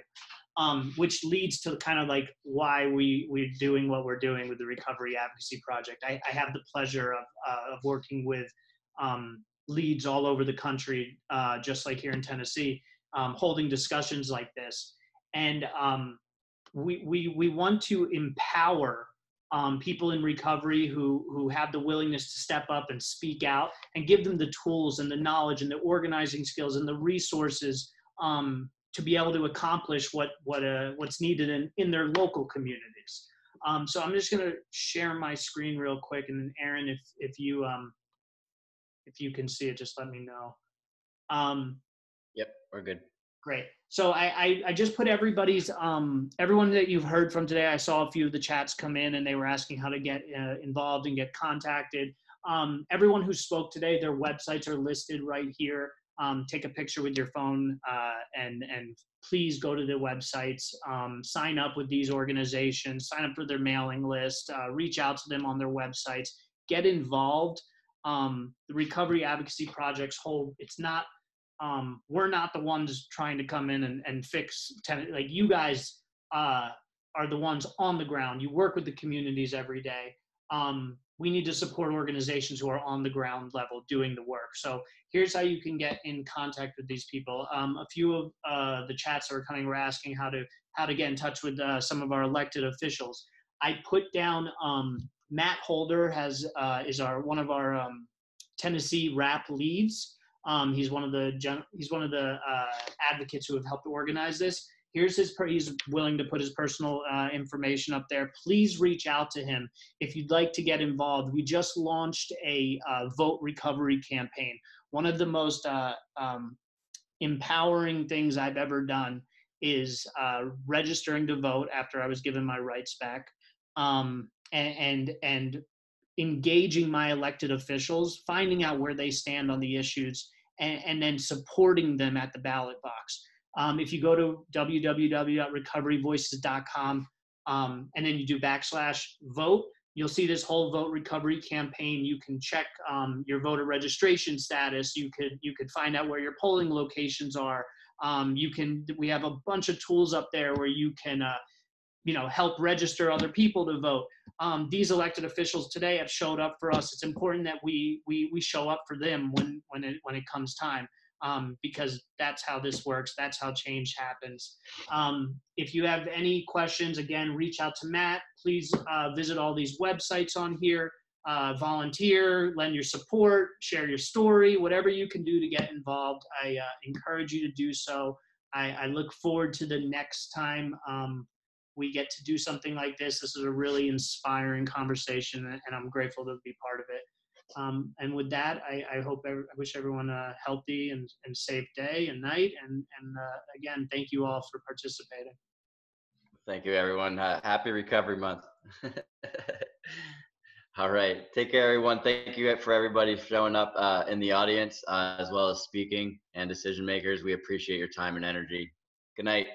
Which leads to kind of like why we're doing what we're doing with the Recovery Advocacy Project. I have the pleasure of working with leads all over the country, just like here in Tennessee, holding discussions like this. And we want to empower people in recovery who have the willingness to step up and speak out, and give them the tools and the knowledge and the organizing skills and the resources to be able to accomplish what's needed in their local communities. So I'm just going to share my screen real quick, and then Aaron, if you can see it, just let me know. Yep, we're good. Great. So I just put everybody's everyone that you've heard from today. I saw a few of the chats come in, and they were asking how to get involved and get contacted. Everyone who spoke today, their websites are listed right here. Take a picture with your phone and please go to their websites, sign up with these organizations, sign up for their mailing list, reach out to them on their websites, get involved. The Recovery Advocacy Project's whole, it's not, we're not the ones trying to come in and fix, like you guys are the ones on the ground. You work with the communities every day. We need to support organizations who are on the ground level doing the work. So here's how you can get in contact with these people. A few of the chats are coming, were asking how to get in touch with some of our elected officials. I put down Matt Holder is one of our Tennessee RAP leads. He's one of the advocates who have helped organize this. Here's he's willing to put his personal information up there. Please reach out to him if you'd like to get involved. We just launched a vote recovery campaign. One of the most empowering things I've ever done is registering to vote after I was given my rights back, and engaging my elected officials, finding out where they stand on the issues, and then supporting them at the ballot box. If you go to www.recoveryvoices.com and then you do /vote, you'll see this whole vote recovery campaign. You can check your voter registration status. You could find out where your polling locations are. We have a bunch of tools up there where you can help register other people to vote. These elected officials today have showed up for us. It's important that we show up for them when it comes time. Because that's how this works. That's how change happens. If you have any questions, again, reach out to Matt. Please visit all these websites on here. Volunteer, lend your support, share your story, whatever you can do to get involved. I encourage you to do so. I look forward to the next time we get to do something like this. This is a really inspiring conversation, and I'm grateful to be part of it. And with that, I wish everyone a healthy and safe day and night. And again, thank you all for participating. Thank you, everyone. Happy Recovery Month. All right. Take care, everyone. Thank you for everybody showing up in the audience, as well as speaking and decision makers. We appreciate your time and energy. Good night.